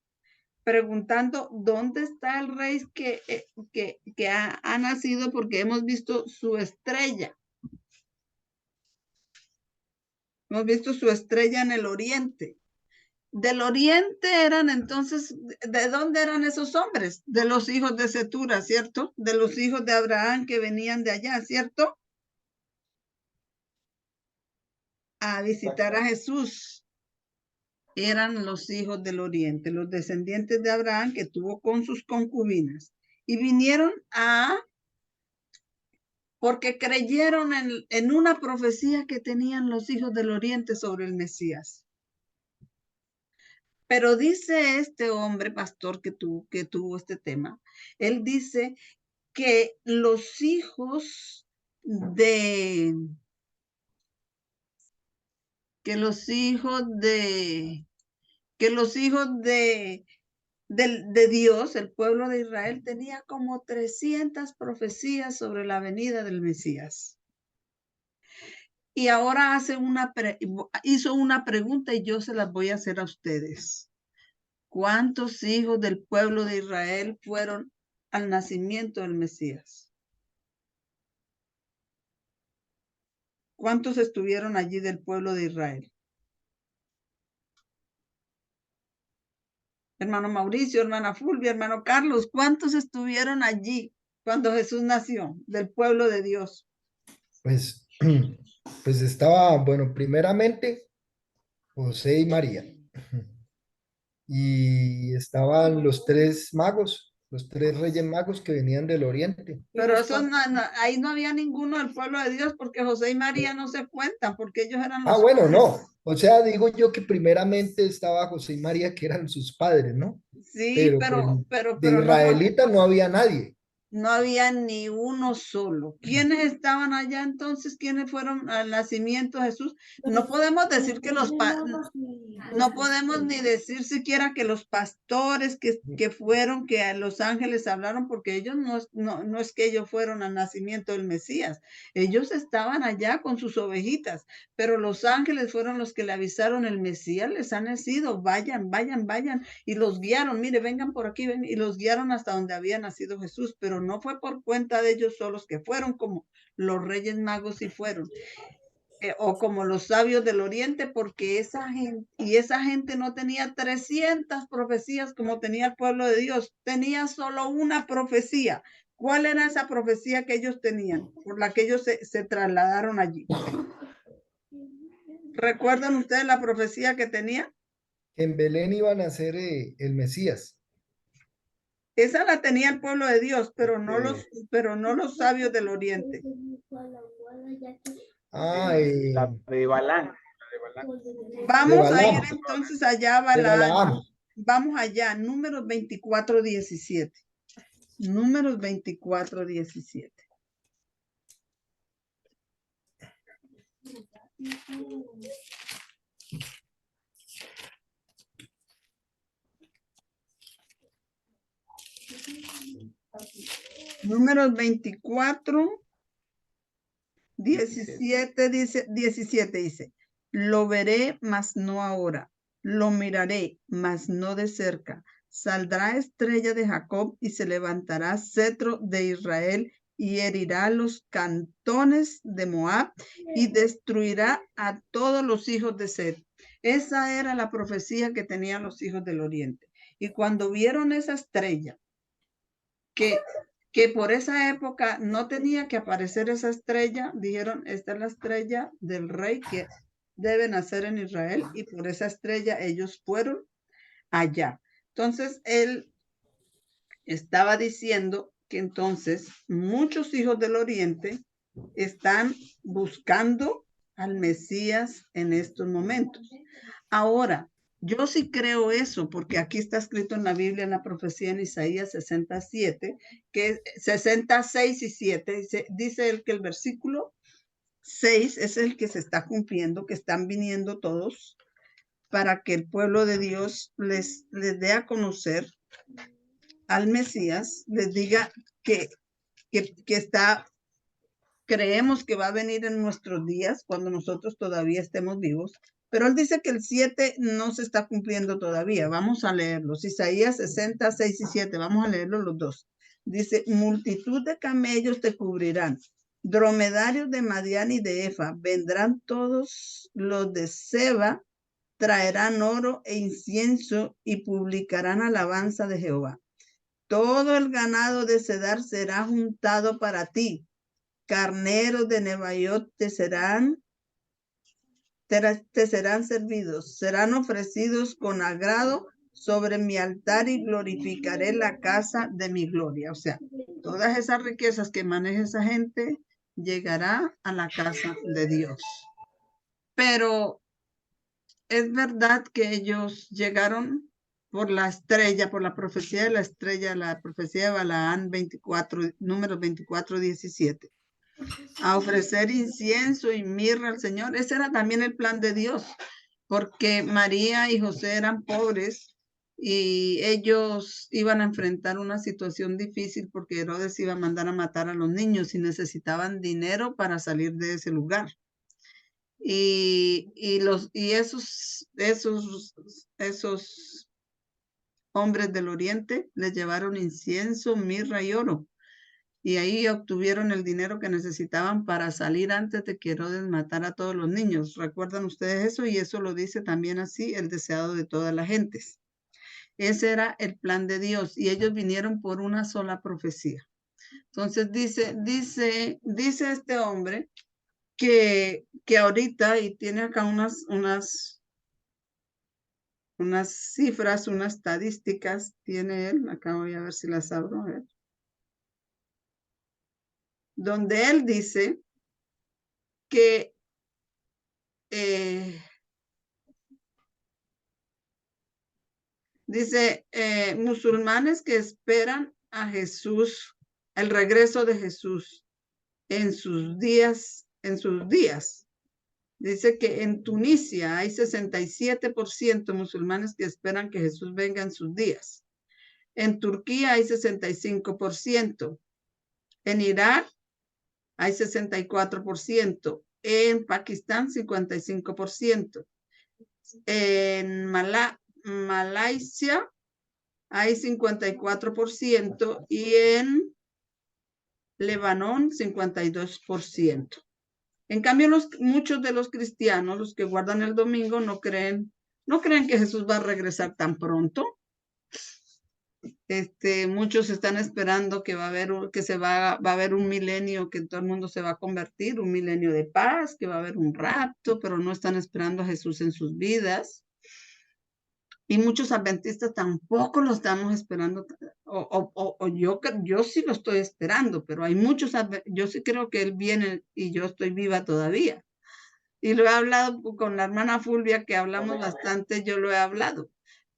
preguntando dónde está el rey que ha nacido porque hemos visto su estrella. Hemos visto su estrella en el oriente. Del oriente eran entonces, ¿de dónde eran esos hombres? De los hijos de Cetura, ¿cierto? De los hijos de Abraham que venían de allá, ¿cierto? A visitar a Jesús. Eran los hijos del oriente, los descendientes de Abraham que tuvo con sus concubinas. Y vinieron porque creyeron en una profecía que tenían los hijos del oriente sobre el Mesías. Pero dice este hombre pastor que tuvo este tema, él dice que los hijos de Dios, el pueblo de Israel, tenía como 300 profecías sobre la venida del Mesías. Y ahora hizo una pregunta y yo se las voy a hacer a ustedes. ¿Cuántos hijos del pueblo de Israel fueron al nacimiento del Mesías? ¿Cuántos estuvieron allí del pueblo de Israel? Hermano Mauricio, hermana Fulvia, hermano Carlos, ¿cuántos estuvieron allí cuando Jesús nació del pueblo de Dios? Pues, pues estaba, bueno, primeramente José y María. Y estaban los tres magos, los tres reyes magos que venían del oriente. Pero ahí no había ninguno del pueblo de Dios porque José y María no se cuentan porque ellos eran los Bueno, padres. no. O sea, digo yo que primeramente estaba José y María, que eran sus padres, ¿no? Sí, Pero de israelita no había nadie. No había ni uno solo. ¿Quiénes estaban allá entonces? ¿Quiénes fueron al nacimiento de Jesús? No podemos decir que no podemos ni decir siquiera que los pastores que fueron, que a los ángeles hablaron, porque ellos no es que ellos fueron al nacimiento del Mesías. Ellos estaban allá con sus ovejitas, pero los ángeles fueron los que le avisaron: el Mesías les ha nacido, vayan, vayan, vayan, y los guiaron. Mire, vengan por aquí, ven, y los guiaron hasta donde había nacido Jesús, pero no fue por cuenta de ellos solos que fueron, como los reyes magos sí fueron, o como los sabios del oriente, porque esa gente no tenía 300 profecías como tenía el pueblo de Dios, tenía solo una profecía. ¿Cuál era esa profecía que ellos tenían, por la que ellos se trasladaron allí? ¿Recuerdan ustedes la profecía que tenía? En Belén iba a nacer el Mesías. Esa la tenía el pueblo de Dios, pero no los sabios del oriente. La de Balán. Vamos a ir entonces allá a Balaam. Vamos allá, Números 24:17. Números 24:17. Números 24:17 dice: lo veré, mas no ahora. Lo miraré, mas no de cerca. Saldrá estrella de Jacob y se levantará cetro de Israel y herirá los cantones de Moab y destruirá a todos los hijos de Set. Esa era la profecía que tenían los hijos del oriente. Y cuando vieron esa estrella, que por esa época no tenía que aparecer esa estrella, dijeron: esta es la estrella del rey que debe nacer en Israel, y por esa estrella ellos fueron allá. Entonces él estaba diciendo que entonces muchos hijos del oriente están buscando al Mesías en estos momentos. Ahora, yo sí creo eso, porque aquí está escrito en la Biblia, en la profecía en Isaías 67, que 66 y 7, dice él que el versículo 6 es el que se está cumpliendo, que están viniendo todos para que el pueblo de Dios les dé a conocer al Mesías, les diga que creemos que va a venir en nuestros días, cuando nosotros todavía estemos vivos. Pero él dice que el 7 no se está cumpliendo todavía. Vamos a leerlos. Isaías 66 y 7. Vamos a leerlos los dos. Dice: multitud de camellos te cubrirán dromedarios de Madián y de Efa, vendrán todos los de Seba, traerán oro e incienso y publicarán alabanza de Jehová. Todo el ganado de Cedar será juntado para ti. Carneros de Nebaiot te serán servidos, serán ofrecidos con agrado sobre mi altar y glorificaré la casa de mi gloria. O sea, todas esas riquezas que maneja esa gente llegará a la casa de Dios. Pero es verdad que ellos llegaron por la estrella, por la profecía de la estrella, la profecía de Balaán 24, número 24:17. A ofrecer incienso y mirra al Señor. Ese era también el plan de Dios, porque María y José eran pobres y ellos iban a enfrentar una situación difícil porque Herodes iba a mandar a matar a los niños y necesitaban dinero para salir de ese lugar. Y esos hombres del oriente les llevaron incienso, mirra y oro. Y ahí obtuvieron el dinero que necesitaban para salir antes de que Herodes matara a todos los niños. ¿Recuerdan ustedes eso? Y eso lo dice también así, el deseado de todas las gentes. Ese era el plan de Dios y ellos vinieron por una sola profecía. Entonces dice este hombre que ahorita, y tiene acá unas cifras, unas estadísticas, tiene él, acá voy a ver si las abro, a ver. Donde él dice que dice, musulmanes que esperan a Jesús, el regreso de Jesús en sus días. Dice que en Tunisia hay 67% musulmanes que esperan que Jesús venga en sus días. En Turquía hay 65%. En Irak hay 64%. En Pakistán 55%. En Malasia hay 54% y en Lebanón 52%. En cambio, muchos de los cristianos, los que guardan el domingo, no creen que Jesús va a regresar tan pronto. Muchos están esperando que va a haber un milenio, que todo el mundo se va a convertir, un milenio de paz, que va a haber un rapto, pero no están esperando a Jesús en sus vidas. Y muchos adventistas tampoco lo estamos esperando, yo sí lo estoy esperando, pero hay muchos, yo sí creo que Él viene y yo estoy viva todavía. Y lo he hablado con la hermana Fulvia, que hablamos bastante, yo lo he hablado.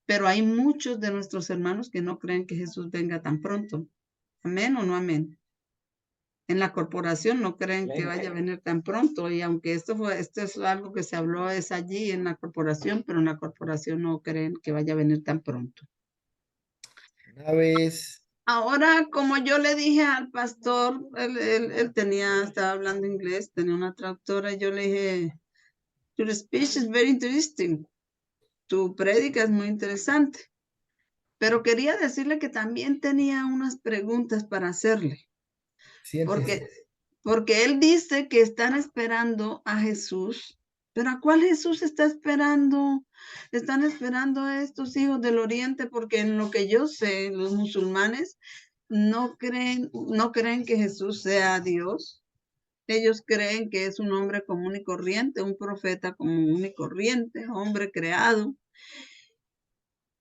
Pero hay muchos de nuestros hermanos que no creen que Jesús venga tan pronto. ¿Amén o no amén? En la corporación no creen que vaya a venir tan pronto, y aunque esto es algo que se habló es allí en la corporación, pero en la corporación no creen que vaya a venir tan pronto. Una vez, Ahora, como yo le dije al pastor, él estaba hablando inglés, tenía una traductora, y yo le dije, your speech is very interesting. Tu prédica es muy interesante. Pero quería decirle que también tenía unas preguntas para hacerle. siéntese. Porque él dice que están esperando a Jesús, pero ¿a cuál Jesús está esperando? Están esperando a estos hijos del oriente, porque en lo que yo sé, los musulmanes no creen que Jesús sea Dios. Ellos creen que es un hombre común y corriente, un profeta común y corriente, hombre creado.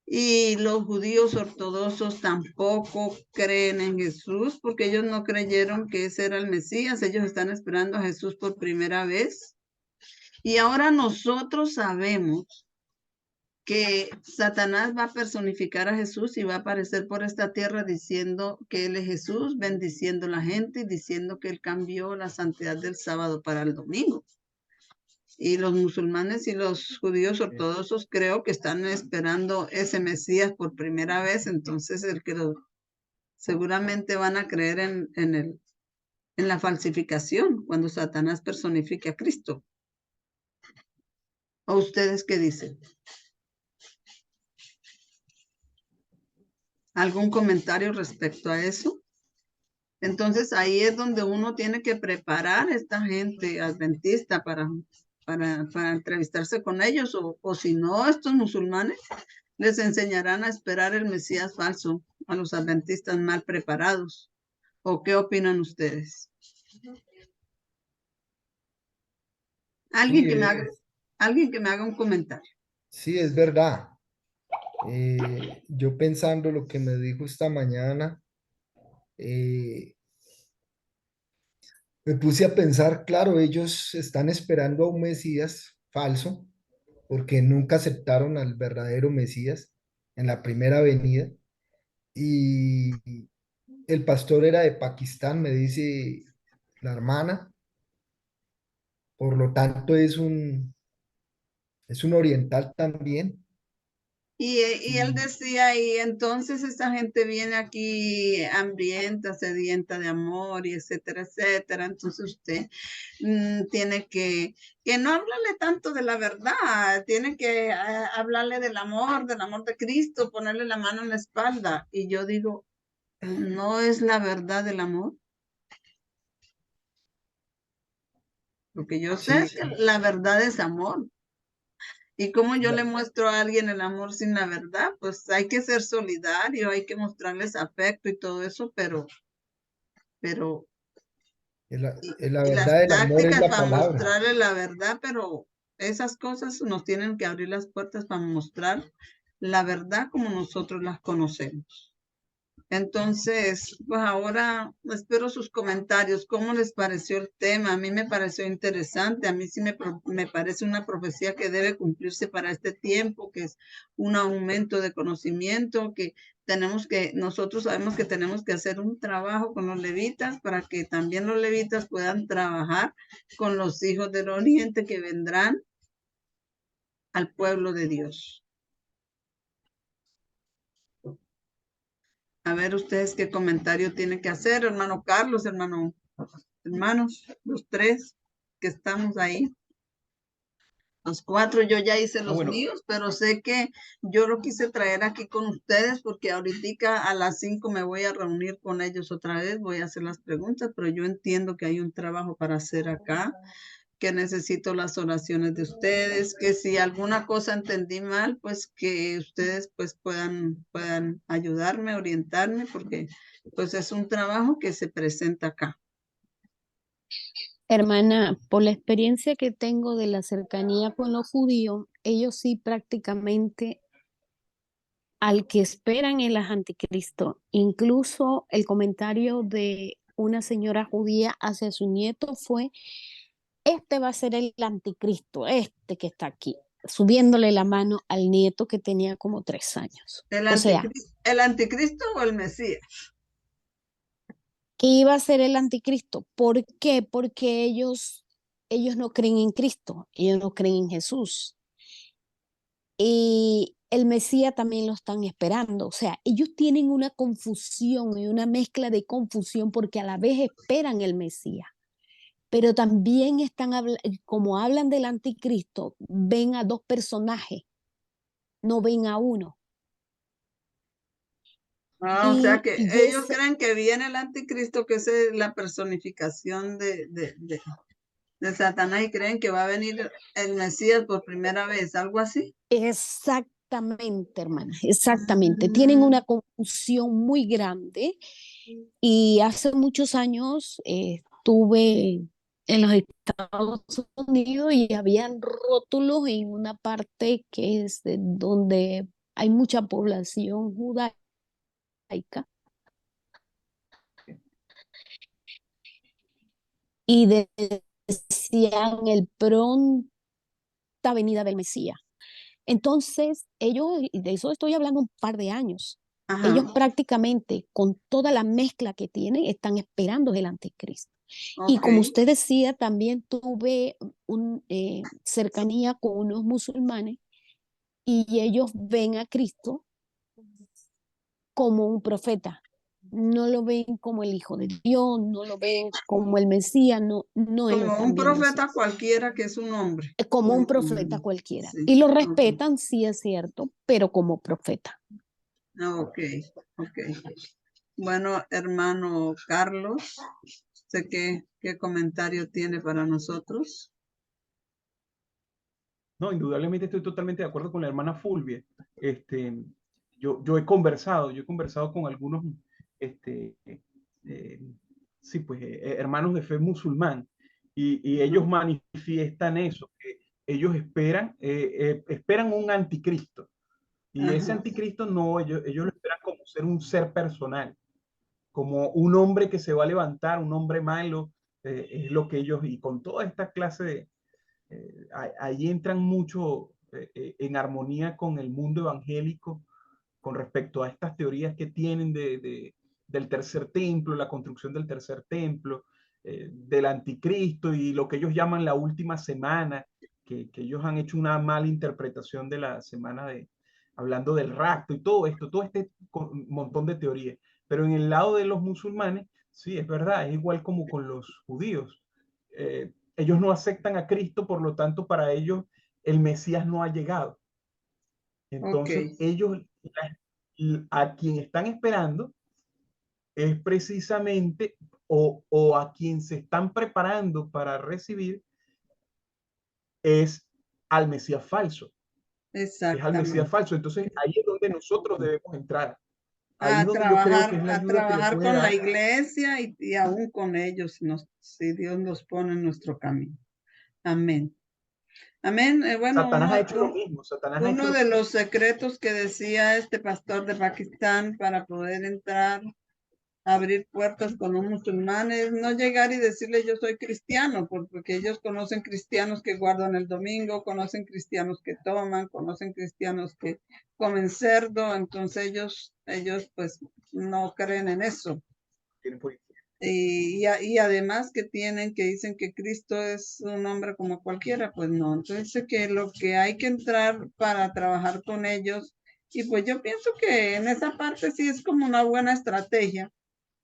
Y los judíos ortodoxos tampoco creen en Jesús, porque ellos no creyeron que ese era el Mesías. Ellos están esperando a Jesús por primera vez. Y ahora nosotros sabemos que Satanás va a personificar a Jesús y va a aparecer por esta tierra diciendo que Él es Jesús, bendiciendo a la gente y diciendo que Él cambió la santidad del sábado para el domingo. Y los musulmanes y los judíos ortodoxos creo que están esperando ese Mesías por primera vez, entonces seguramente van a creer en la falsificación cuando Satanás personifique a Cristo. ¿O ustedes qué dicen? ¿Algún comentario respecto a eso? Entonces ahí es donde uno tiene que preparar a esta gente adventista para entrevistarse con ellos, o si no, estos musulmanes les enseñarán a esperar el Mesías falso a los adventistas mal preparados. ¿O qué opinan ustedes? Alguien Sí, que me haga un comentario. sí, es verdad. Yo pensando lo que me dijo esta mañana, eh, me puse a pensar, claro, ellos están esperando a un Mesías falso, porque nunca aceptaron al verdadero Mesías en la primera venida. Y el pastor era de Pakistán, me dice la hermana, por lo tanto es un oriental también. Y él Y decía, y entonces esta gente viene aquí hambrienta, sedienta de amor, y etcétera, etcétera. Entonces usted tiene que no hablarle tanto de la verdad, tiene que hablarle del amor de Cristo, ponerle la mano en la espalda. Y yo digo, ¿no es la verdad del amor? Lo que yo sé sí, es que la verdad es amor. Y como yo le muestro a alguien el amor sin la verdad, pues hay que ser solidario, hay que mostrarles afecto y todo eso, pero, es la y las verdad del amor es tácticas la para palabra. mostrarle la verdad, pero esas cosas nos tienen que abrir las puertas para mostrar la verdad como nosotros las conocemos. Entonces, pues ahora espero sus comentarios. ¿Cómo les pareció el tema? A mí me pareció interesante. A mí sí me parece una profecía que debe cumplirse para este tiempo, que es un aumento de conocimiento, que nosotros sabemos que tenemos que hacer un trabajo con los levitas para que también los levitas puedan trabajar con los hijos del oriente que vendrán al pueblo de Dios. A ver ustedes qué comentario tienen que hacer, hermano Carlos, hermanos, los tres que estamos ahí. Los cuatro, yo ya hice los Bueno, míos, pero sé que yo lo quise traer aquí con ustedes porque ahorita a las 5 me voy a reunir con ellos otra vez, voy a hacer las preguntas, pero yo entiendo que hay un trabajo para hacer acá, que necesito las oraciones de ustedes, que si alguna cosa entendí mal, pues que ustedes pues puedan ayudarme, orientarme, porque pues es un trabajo que se presenta acá. Hermana, por la experiencia que tengo de la cercanía con los judíos, ellos sí prácticamente al que esperan el anticristo. Incluso el comentario de una señora judía hacia su nieto fue, este va a ser el anticristo, este que está aquí, subiéndole la mano al nieto que tenía como 3 años. O sea, ¿El anticristo o el Mesías? que iba a ser el anticristo. ¿Por qué? Porque ellos no creen en Cristo, ellos no creen en Jesús. Y el Mesías también lo están esperando. O sea, ellos tienen una confusión y una mezcla de confusión porque a la vez esperan el Mesías, pero también como hablan del anticristo, ven a dos personajes, no ven a uno. O sea que Y ellos ese, creen que viene el anticristo, que es la personificación de Satanás, y creen que va a venir el Mesías por primera vez, algo así. exactamente, hermana, exactamente. Tienen una confusión muy grande y hace muchos años estuve en los Estados Unidos y habían rótulos en una parte que es donde hay mucha población judaica y decían el pronta venida del Mesías. Entonces, ellos, y de eso estoy hablando un par de años, Ajá, ellos prácticamente con toda la mezcla que tienen están esperando el anticristo. Y ok. como usted decía, también tuve cercanía con unos musulmanes y ellos ven a Cristo como un profeta. No lo ven como el Hijo de Dios, no lo ven como el Mesías, no, no lo Como un están viendo así. profeta cualquiera que es un hombre. Como un profeta cualquiera. Sí, Y lo ok. respetan, sí es cierto, pero como profeta. Ok, ok. Bueno, hermano Carlos, sé qué comentario tiene para nosotros. No, indudablemente estoy totalmente de acuerdo con la hermana Fulvia. Este, yo he conversado con algunos, este, eh, sí, pues, hermanos de fe musulmán, y ellos manifiestan eso, que ellos esperan un anticristo, y ese Ajá, anticristo no, ellos lo esperan como ser un ser personal, como un hombre que se va a levantar, un hombre malo, es lo que ellos, y con toda esta clase de ahí entran mucho en armonía con el mundo evangélico con respecto a estas teorías que tienen del tercer templo, la construcción del tercer templo, del anticristo y lo que ellos llaman la última semana, que ellos han hecho una mala interpretación de la semana hablando del rapto y todo esto, todo este montón de teorías. Pero en el lado de los musulmanes, sí, es verdad, es igual como con los judíos. Ellos no aceptan a Cristo, por lo tanto, para ellos el Mesías no ha llegado. ok, Entonces, ellos a quien están esperando es precisamente o a quien se están preparando para recibir es al Mesías falso, es al Mesías exactamente. falso. Entonces, ahí es donde nosotros debemos entrar. Ahí es donde yo creo que es la A ayuda que le trabajar puede con la dar. iglesia y aún con ellos, si Dios nos pone en nuestro camino. Amén. Amén. Bueno, Satanás ha hecho lo mismo. Satanás ha hecho uno lo de los secretos que decía este pastor de Pakistán para poder entrar, abrir puertas con un musulmán es no llegar y decirle yo soy cristiano, porque ellos conocen cristianos que guardan el domingo, conocen cristianos que toman, conocen cristianos que comen cerdo, entonces ellos pues no creen en eso. tienen por Y además que que dicen que Cristo es un hombre como cualquiera, pues no. Entonces dice que lo que hay que entrar para trabajar con ellos, y pues yo pienso que en esa parte sí es como una buena estrategia,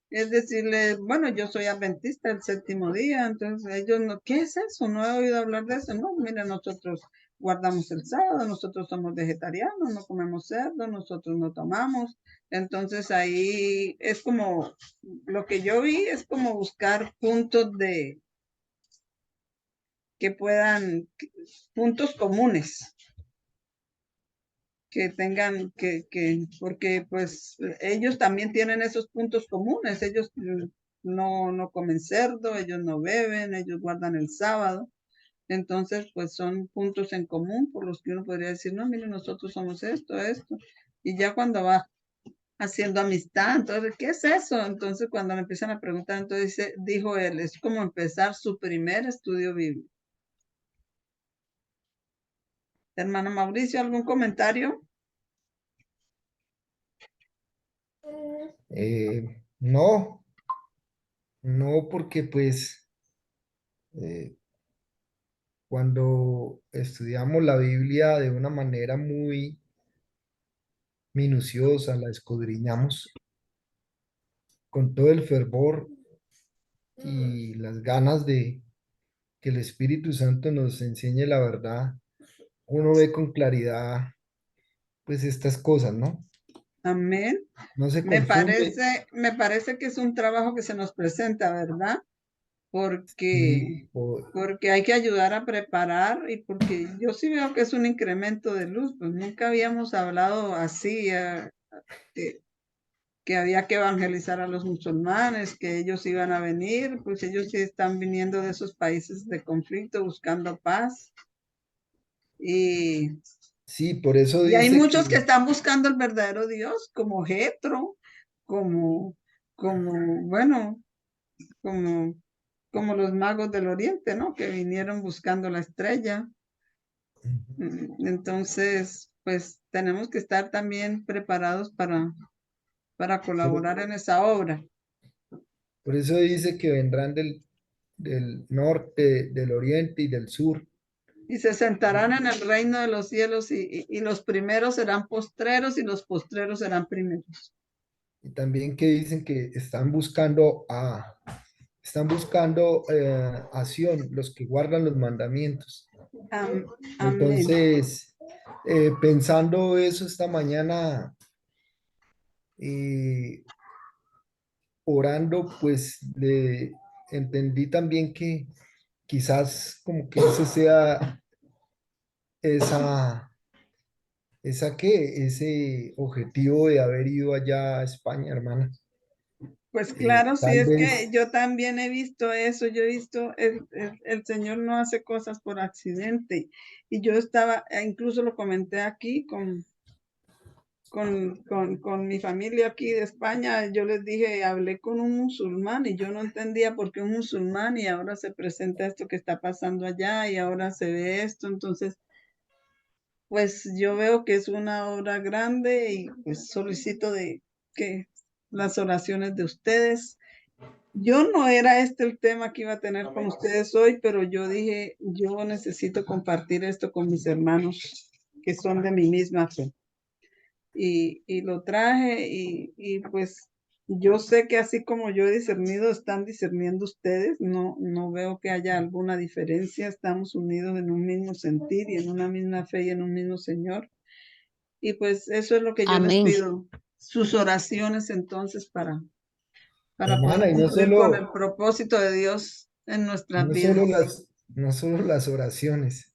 es decirle, bueno, yo soy adventista el séptimo día, entonces ellos no, ¿qué es eso? No he oído hablar de eso. No, mira, nosotros guardamos el sábado, nosotros somos vegetarianos, no comemos cerdo, nosotros no tomamos. Entonces ahí es como, lo que yo vi es como buscar puntos que puedan, puntos comunes que tengan porque pues ellos también tienen esos puntos comunes, ellos no comen cerdo, ellos no beben, ellos guardan el sábado, entonces pues son puntos en común por los que uno podría decir, no, mire, nosotros somos esto, y ya cuando va haciendo amistad, entonces, ¿qué es eso? Entonces cuando le empiezan a preguntar, entonces dijo él, es como empezar su primer estudio bíblico. Hermano Mauricio, ¿algún comentario? No, no, porque pues cuando estudiamos la Biblia de una manera muy minuciosa, la escudriñamos con todo el fervor y las ganas de que el Espíritu Santo nos enseñe la verdad, uno ve con claridad pues estas cosas, ¿no? Amén. No se confunde. Me parece que es un trabajo que se nos presenta, ¿verdad? Y, Porque, porque hay que ayudar a preparar y porque yo sí veo que es un incremento de luz, pues nunca habíamos hablado así, que, que había que evangelizar a los musulmanes, que ellos iban a venir, pues ellos sí están viniendo de esos países de conflicto buscando paz. Y, sí, por eso y hay dice muchos que que están buscando el verdadero Dios, como Jetro, como, bueno, como, como los magos del Oriente, ¿no? Que vinieron buscando la estrella. Entonces, pues tenemos que estar también preparados para por, colaborar en esa obra. por eso dice que vendrán del norte, del oriente y del sur. Y se sentarán en el reino de los cielos y los primeros serán postreros y los postreros serán primeros. Y también que dicen que están buscando acción, los que guardan los mandamientos. Amén. Entonces, pensando eso esta mañana, eh, orando, pues le entendí también que quizás como que ese sea esa, ese objetivo de haber ido allá a España, hermana. Pues claro, sí, Tal es que vez, yo también he visto eso, yo he visto, el Señor no hace cosas por accidente. Y yo estaba, incluso lo comenté aquí con mi familia aquí de España, yo les dije, hablé con un musulmán y yo no entendía por qué un musulmán y ahora se presenta esto que está pasando allá y ahora se ve esto. Entonces, pues yo veo que es una obra grande y pues solicito de que las oraciones de ustedes. Yo no era este el tema que iba a tener con ustedes hoy, pero yo dije, yo necesito compartir esto con mis hermanos que son de mi misma fe. Y lo traje pues yo sé que así como yo he discernido, están discerniendo ustedes. No, no veo que haya alguna diferencia. Estamos unidos en un mismo sentir y en una misma fe y en un mismo Señor. Y pues eso es lo que yo les Amén. pido. Sus oraciones entonces para poder hermana, cumplir con el propósito de Dios en nuestras no solo vidas. no solo las oraciones,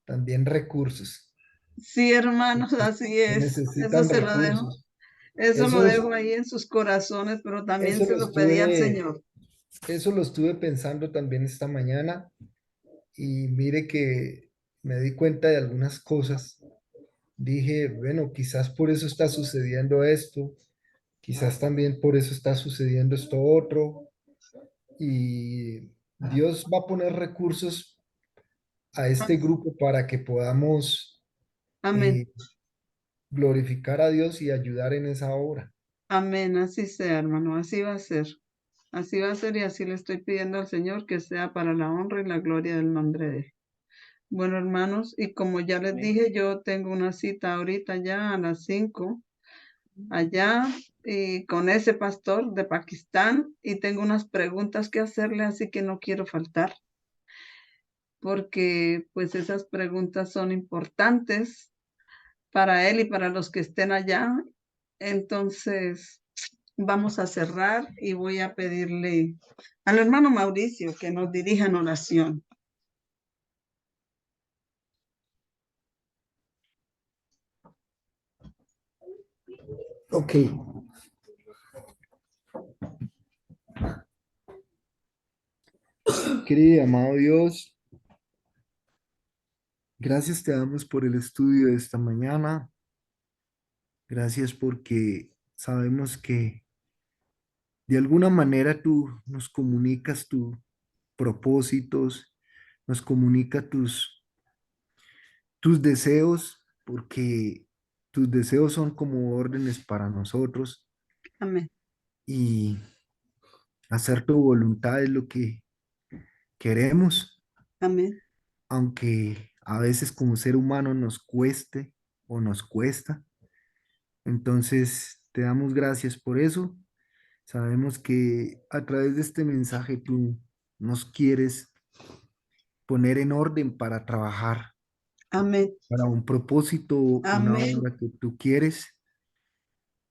también recursos. Sí, hermanos, así Se es. Eso necesitan se lo dejo. recursos. Eso lo Eso es, dejo ahí en sus corazones, pero también eso se lo lo pedí al estuve, Señor. eso lo estuve pensando también esta mañana y mire que me di cuenta de algunas cosas. Dije, bueno, quizás por eso está sucediendo esto, quizás también por eso está sucediendo esto otro, y Dios va a poner recursos a este grupo para que podamos Amén. eh, glorificar a Dios y ayudar en esa obra. Amén. Así sea, hermano. Así va a ser. Así va a ser y así le estoy pidiendo al Señor que sea para la honra y la gloria del nombre de Él. Bueno, hermanos, y como ya les dije, yo tengo una cita ahorita ya a las 5 allá y con ese pastor de Pakistán y tengo unas preguntas que hacerle, así que no quiero faltar porque pues esas preguntas son importantes para él y para los que estén allá. Entonces, vamos a cerrar y voy a pedirle al hermano Mauricio que nos dirija en oración. Ok, querido y amado Dios, gracias te damos por el estudio de esta mañana. Gracias porque sabemos que de alguna manera tú nos comunicas tus propósitos, nos comunica tus deseos, porque tus deseos son como órdenes para nosotros Amén, y hacer tu voluntad es lo que queremos, amén, aunque a veces como ser humano nos cueste o nos cuesta. Entonces, te damos gracias por eso. Sabemos que a través de este mensaje tú nos quieres poner en orden para trabajar amén, para un propósito, una amén, obra que tú quieres.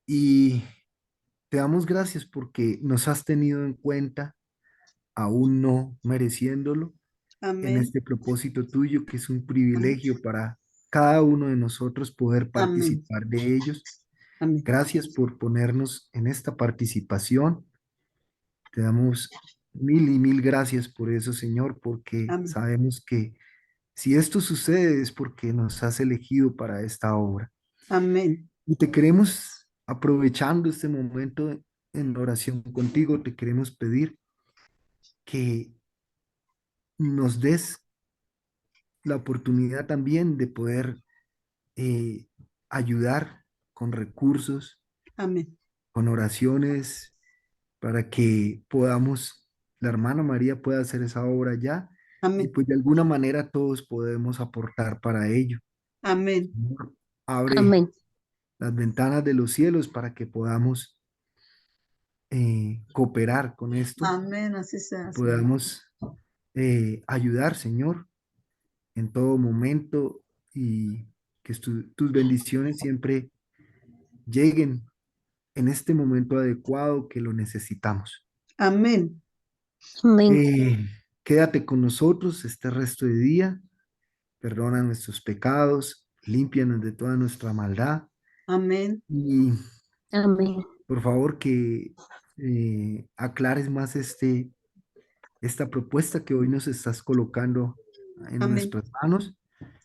Y te damos gracias porque nos has tenido en cuenta, aún no mereciéndolo, en amén, este propósito tuyo, que es un privilegio para cada uno de nosotros poder amén, participar de ellos. amén, Gracias por ponernos en esta participación. Te damos mil y mil gracias por eso, Señor, porque amén, sabemos que si esto sucede es porque nos has elegido para esta obra. amén, Y te queremos, aprovechando este momento en oración contigo, te queremos pedir que nos des la oportunidad también de poder eh, ayudar con recursos, amén, con oraciones, para que podamos, la hermana María pueda hacer esa obra ya y amén, pues de alguna manera todos podemos aportar para ello. amén, Señor, abre Amén. las ventanas de los cielos para que podamos cooperar con esto, amén, así sea, Señor. podamos ayudar, Señor, en todo momento y que tus bendiciones siempre lleguen en este momento adecuado que lo necesitamos. Amén. Amén. Quédate con nosotros este resto de día, perdona nuestros pecados, límpianos de toda nuestra maldad Amén. y Amén. por favor que aclares más esta propuesta que hoy nos estás colocando en Amén. nuestras manos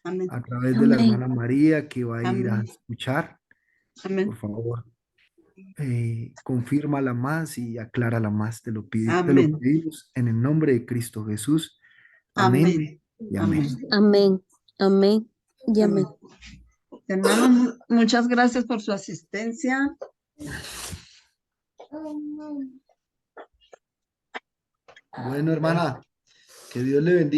Amén. a través de la Amén. hermana María que va a ir a Amén. escuchar. Por Amén. favor, confírmala más y aclárala más. Te lo Amén. pedimos en el nombre de Cristo Jesús. Amén Amén. y amén. Amén. Amén. Amén. Y amén. Hermanos, muchas gracias por su asistencia. Bueno, hermana, que Dios le bendiga.